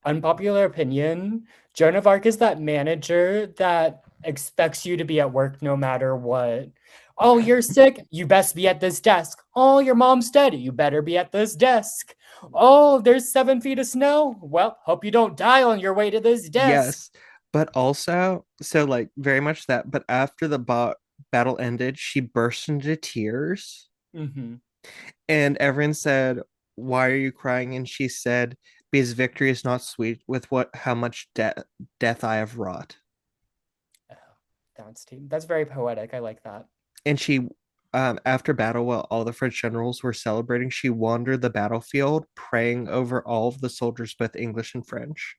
unpopular opinion. Joan of Arc is that manager that expects you to be at work no matter what. Oh, you're sick? You best be at this desk. Oh, your mom's dead. You better be at this desk. Oh, there's 7 feet of snow. Well, hope you don't die on your way to this desk. yes, but also, so like very much that, but after the battle ended, she burst into tears, Mm-hmm. and everyone said, "Why are you crying?" And she said, "Because victory is not sweet with how much death I have wrought." Oh, that's very poetic. I like that. And she, after battle, while all the French generals were celebrating, she wandered the battlefield, praying over all of the soldiers, both English and French.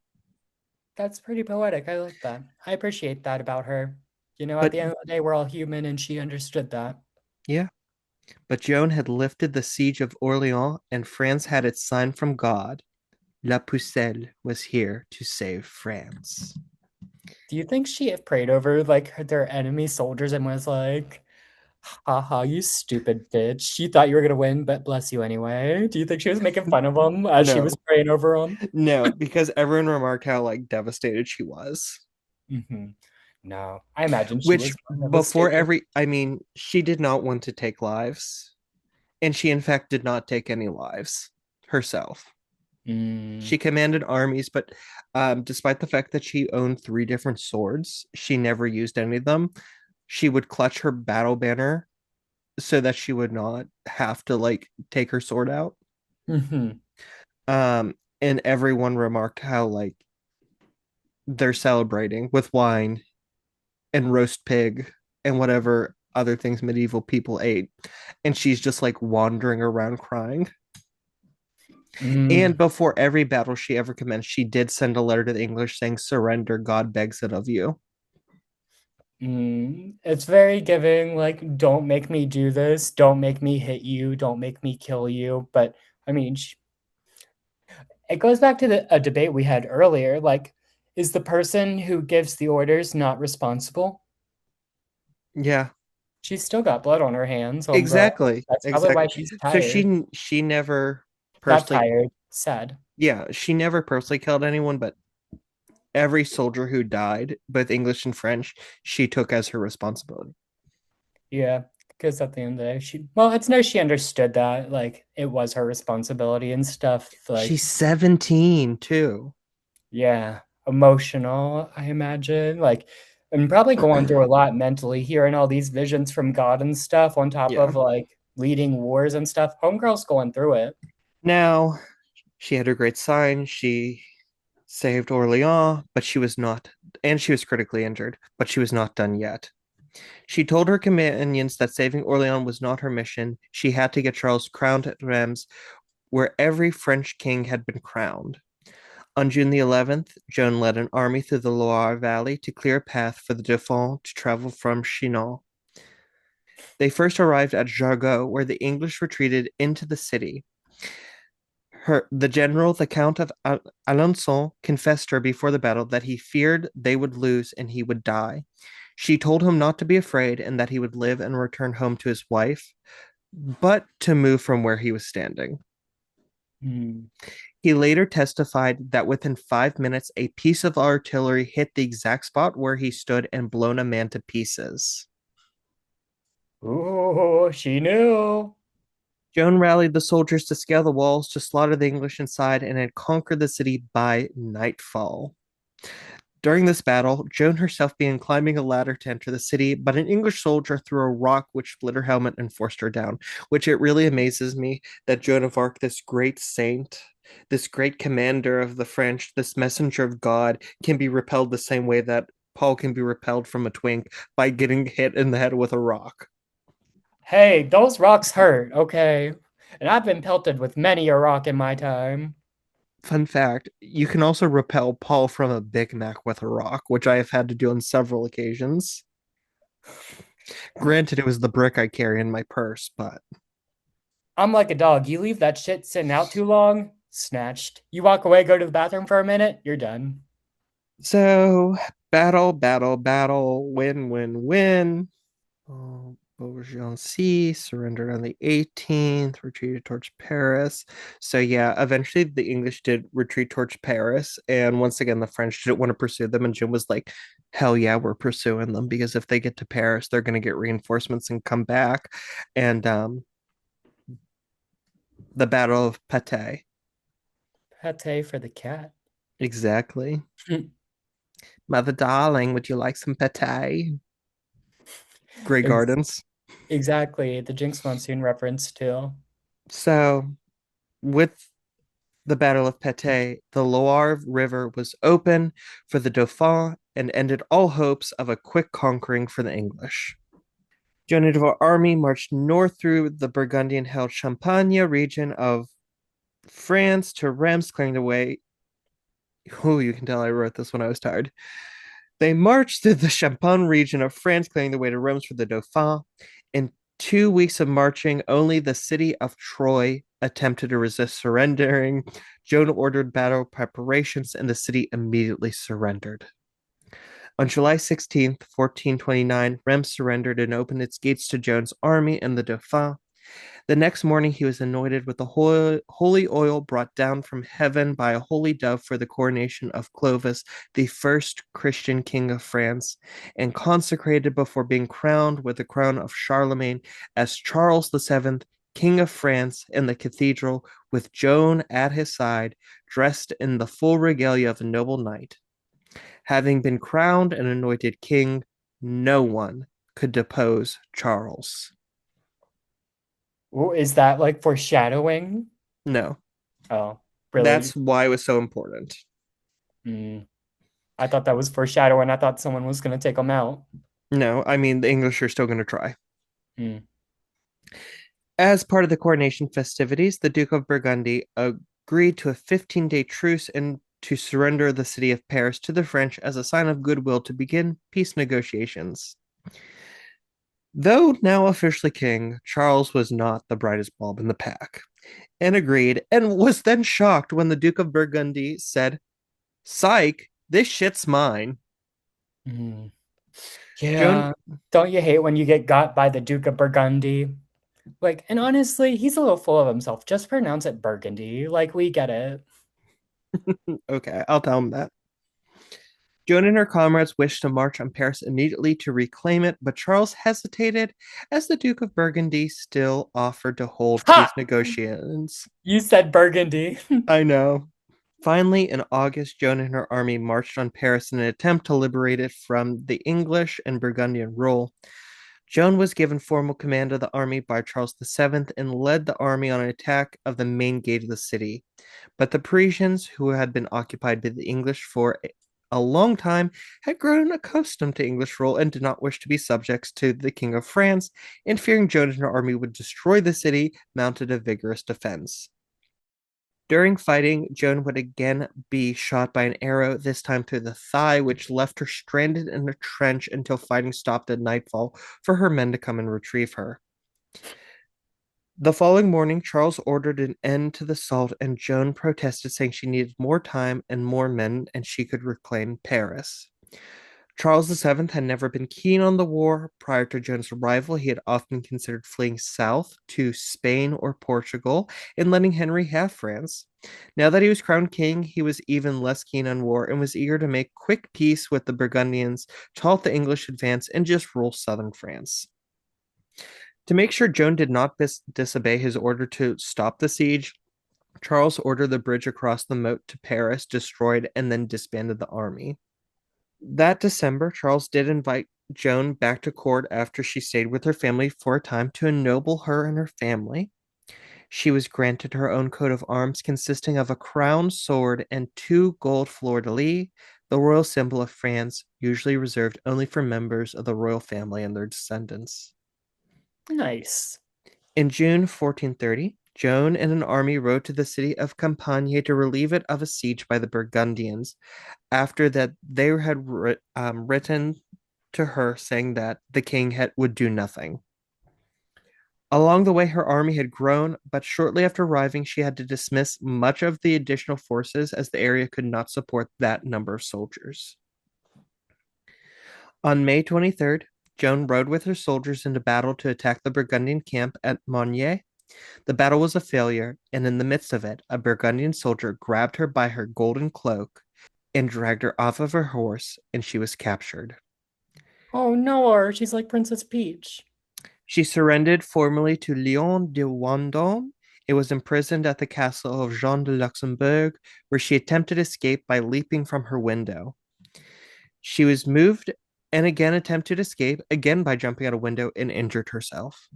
That's pretty poetic. I like that. I appreciate that about her. You know, at But the end of the day, we're all human, and she understood that. yeah, but Joan had lifted the siege of Orleans, and France had its sign from God. La Pucelle was here to save France. Do you think she prayed over like their enemy soldiers and was like, haha, you stupid bitch. She thought you were gonna win, but bless you anyway. Do you think she was making fun of them as she was No, praying over them? no, because everyone remarked how like devastated she was. No, I imagine she Which was devastated. I mean, she did not want to take lives, and she in fact did not take any lives herself. Mm, She commanded armies, but despite the fact that she owned three different swords, she never used any of them. She would clutch her battle banner so that she would not have to like take her sword out. hmm And everyone remarked how like they're celebrating with wine and roast pig and whatever other things medieval people ate. And she's just like wandering around crying. And mm, before every battle she ever commenced, she did send a letter to the English saying, Surrender, God begs it of you. It's very giving, like, don't make me do this, don't make me hit you, don't make me kill you. But I mean, it goes back to a debate we had earlier. Like, is the person who gives the orders not responsible? Yeah. She's still got blood on her hands, homegirl. Exactly, That's probably why exactly. she's So tired. she never Not personally, tired, sad. yeah, she never personally killed anyone, but every soldier who died, both English and French, she took as her responsibility. Yeah, because at the end of the day, well, it's nice she understood that, like, it was her responsibility and stuff. She's Like, 17 too. yeah, emotional, I imagine. Like, and probably going through a lot mentally, hearing all these visions from God and stuff, on top Yeah. of like leading wars and stuff. Homegirl's going through it. Now, she had her great sign. She saved Orleans, but she was not, and she was critically injured, but she was not done yet. She told her companions that saving Orleans was not her mission. She had to get Charles crowned at Reims, where every French king had been crowned. On June the 11th, Joan led an army through the Loire Valley to clear a path for the Dauphin to travel from Chinon. They first arrived at Jargeau, where the English retreated into the city. The general, the Count of Alençon, confessed her before the battle that he feared they would lose and he would die. She told him not to be afraid and that he would live and return home to his wife, but to move from where he was standing. Hmm. He later testified that within 5 minutes, a piece of artillery hit the exact spot where he stood and blown a man to pieces. Ooh, she knew. Joan rallied the soldiers to scale the walls to slaughter the English inside and had conquered the city by nightfall. During this battle, Joan herself began climbing a ladder to enter the city, but an English soldier threw a rock which split her helmet and forced her down, which it really amazes me that Joan of Arc, this great saint, this great commander of the French, this messenger of God, can be repelled the same way that Paul can be repelled from a twink by getting hit in the head with a rock. Hey, those rocks hurt, okay? And I've been pelted with many a rock in my time. Fun fact, you can also repel Paul from a Big Mac with a rock, which I have had to do on several occasions. Granted, it was the brick I carry in my purse, but I'm like a dog. You leave that shit sitting out too long, snatched. You walk away, go to the bathroom for a minute, you're done. so battle, battle, battle, win, win, win. Oh, Beaugency surrendered on the 18th, retreated towards Paris. So yeah, eventually the English did retreat towards Paris, and once again the French didn't want to pursue them, and Jim was like, "Hell yeah, we're pursuing them because if they get to Paris, they're going to get reinforcements and come back." And the Battle of Patay, Pate for the cat. exactly. Mother darling, would you like some pate? Grey Ex- Gardens. exactly. The Jinx Monsoon reference too. So with the Battle of Patay, the Loire River was open for the Dauphin and ended all hopes of a quick conquering for the English. Joan of Arc army marched north through the Burgundian-held Champagne region of France to Reims, clearing the way. Oh, you can tell I wrote this when I was tired. They marched through the Champagne region of France, clearing the way to Reims for the Dauphin. In 2 weeks of marching, only the city of Troyes attempted to resist surrendering. Joan ordered battle preparations, and the city immediately surrendered. On July 16th, 1429, Reims surrendered and opened its gates to Joan's army and the Dauphin. The next morning, he was anointed with the holy oil brought down from heaven by a holy dove for the coronation of Clovis, the first Christian king of France, and consecrated before being crowned with the crown of Charlemagne as Charles VII, King of France, in the cathedral, with Joan at his side, dressed in the full regalia of a noble knight. Having been crowned and anointed king, no one could depose Charles. Ooh, is that like foreshadowing? No, Oh, really? that's why it was so important. Hmm. I thought that was foreshadowing. I thought someone was gonna take them out. No, I mean, the English are still going to try. Hmm. As part of the coronation festivities, the Duke of Burgundy agreed to a 15-day truce and to surrender the city of Paris to the French as a sign of goodwill to begin peace negotiations. Though now officially king, Charles was not the brightest bulb in the pack and agreed, and was then shocked when the Duke of Burgundy said, "Psych, this shit's mine." Hmm. Joan, Yeah. Don't you hate when you get got by the Duke of Burgundy? Like, and honestly, he's a little full of himself. Just pronounce it Burgundy. Like, we get it. okay, I'll tell him that. Joan and her comrades wished to march on Paris immediately to reclaim it, but Charles hesitated as the Duke of Burgundy still offered to hold peace Ha! negotiations. You said Burgundy. I know. Finally, in August, Joan and her army marched on Paris in an attempt to liberate it from the English and Burgundian rule. Joan was given formal command of the army by Charles VII and led the army on an attack of the main gate of the city. But the Parisians, who had been occupied by the English for a long time, had grown accustomed to English rule and did not wish to be subjects to the King of France, and fearing Joan and her army would destroy the city, mounted a vigorous defense. During fighting, Joan would again be shot by an arrow, this time through the thigh, which left her stranded in a trench until fighting stopped at nightfall for her men to come and retrieve her. The following morning, Charles ordered an end to the assault, and Joan protested, saying she needed more time and more men, and she could reclaim Paris. Charles VII had never been keen on the war. Prior to Joan's arrival, he had often considered fleeing south to Spain or Portugal and letting Henry have France. Now that he was crowned king, he was even less keen on war and was eager to make quick peace with the Burgundians, to halt the English advance, and just rule southern France. To make sure Joan did not disobey his order to stop the siege, Charles ordered the bridge across the moat to Paris destroyed and then disbanded the army. That December, Charles did invite Joan back to court after she stayed with her family for a time to ennoble her and her family. She was granted her own coat of arms consisting of a crown, sword, and two gold fleur-de-lis, the royal symbol of France, usually reserved only for members of the royal family and their descendants. Nice. In June 1430, Joan and an army rode to the city of Campania to relieve it of a siege by the Burgundians. After that, they had written to her saying that the king would do nothing. Along the way, her army had grown, but shortly after arriving, she had to dismiss much of the additional forces as the area could not support that number of soldiers. On May 23rd, Joan rode with her soldiers into battle to attack the Burgundian camp at Monnier. The battle was a failure, and in the midst of it, a Burgundian soldier grabbed her by her golden cloak and dragged her off of her horse, and she was captured. Oh no, she's like Princess Peach. She surrendered formally to Leon de Vendôme. It was imprisoned at the castle of Jean de Luxembourg, where she attempted escape by leaping from her window. She was moved and again attempted to escape, again by jumping out a window, and injured herself.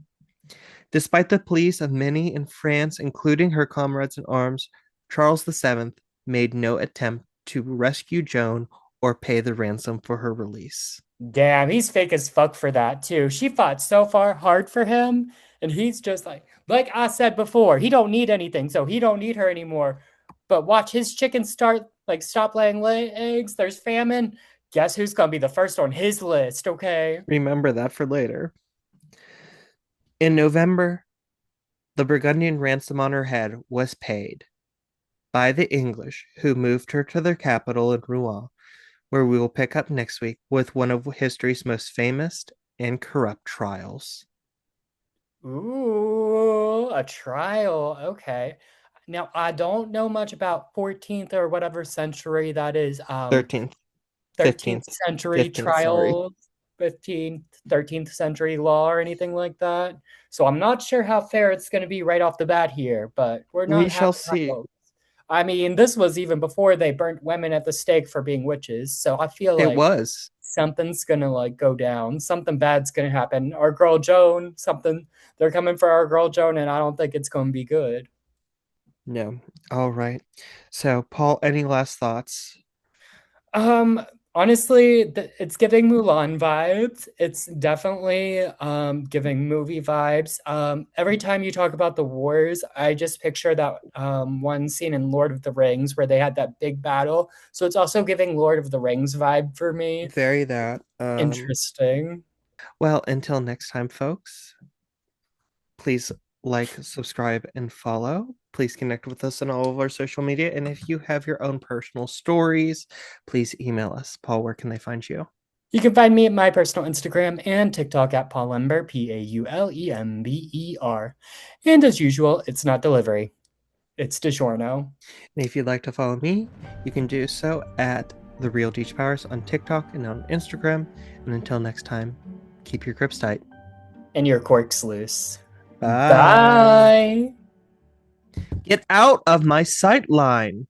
Despite the pleas of many in France, including her comrades in arms, Charles VII made no attempt to rescue Joan or pay the ransom for her release. Damn, he's fake as fuck for that too. She fought so far hard for him, and he's just like I said before, he don't need anything, so he don't need her anymore. But watch his chickens stop laying eggs. There's famine. Guess who's gonna be the first on his list? Okay. Remember that for later. In November, the Burgundian ransom on her head was paid by the English, who moved her to their capital in Rouen, where we will pick up next week with one of history's most famous and corrupt trials. Ooh, a trial. Okay. Now I don't know much about 14th or whatever century that is. 13th, 13th 15th, century 15th, sorry. trial, 15th, 13th century law, or anything like that. So I'm not sure how fair it's going to be right off the bat here, but we're We not shall having see. high. I mean, this was even before they burnt women at the stake for being witches. So I feel It like was. something's gonna go down. Something bad's gonna happen. Our girl Joan, something they're coming for our girl Joan, and I don't think it's gonna be good. No. All right. So, Paul, any last thoughts? Um, honestly, it's giving Mulan vibes. It's definitely giving movie vibes. Every time you talk about the wars, I just picture that one scene in Lord of the Rings where they had that big battle. So it's also giving Lord of the Rings vibe for me. Very that. Interesting. Well, until next time, folks, please like, subscribe, and follow. Please connect with us on all of our social media. And if you have your own personal stories, please email us. Paul, where can they find you? You can find me at my personal Instagram and TikTok at Paulember, Paulember. And as usual, it's not delivery, it's DiGiorno. And if you'd like to follow me, you can do so at The Real Deech Powers on TikTok and on Instagram. And until next time, keep your grips tight. And your corks loose. Bye. Bye. Get out of my sight line.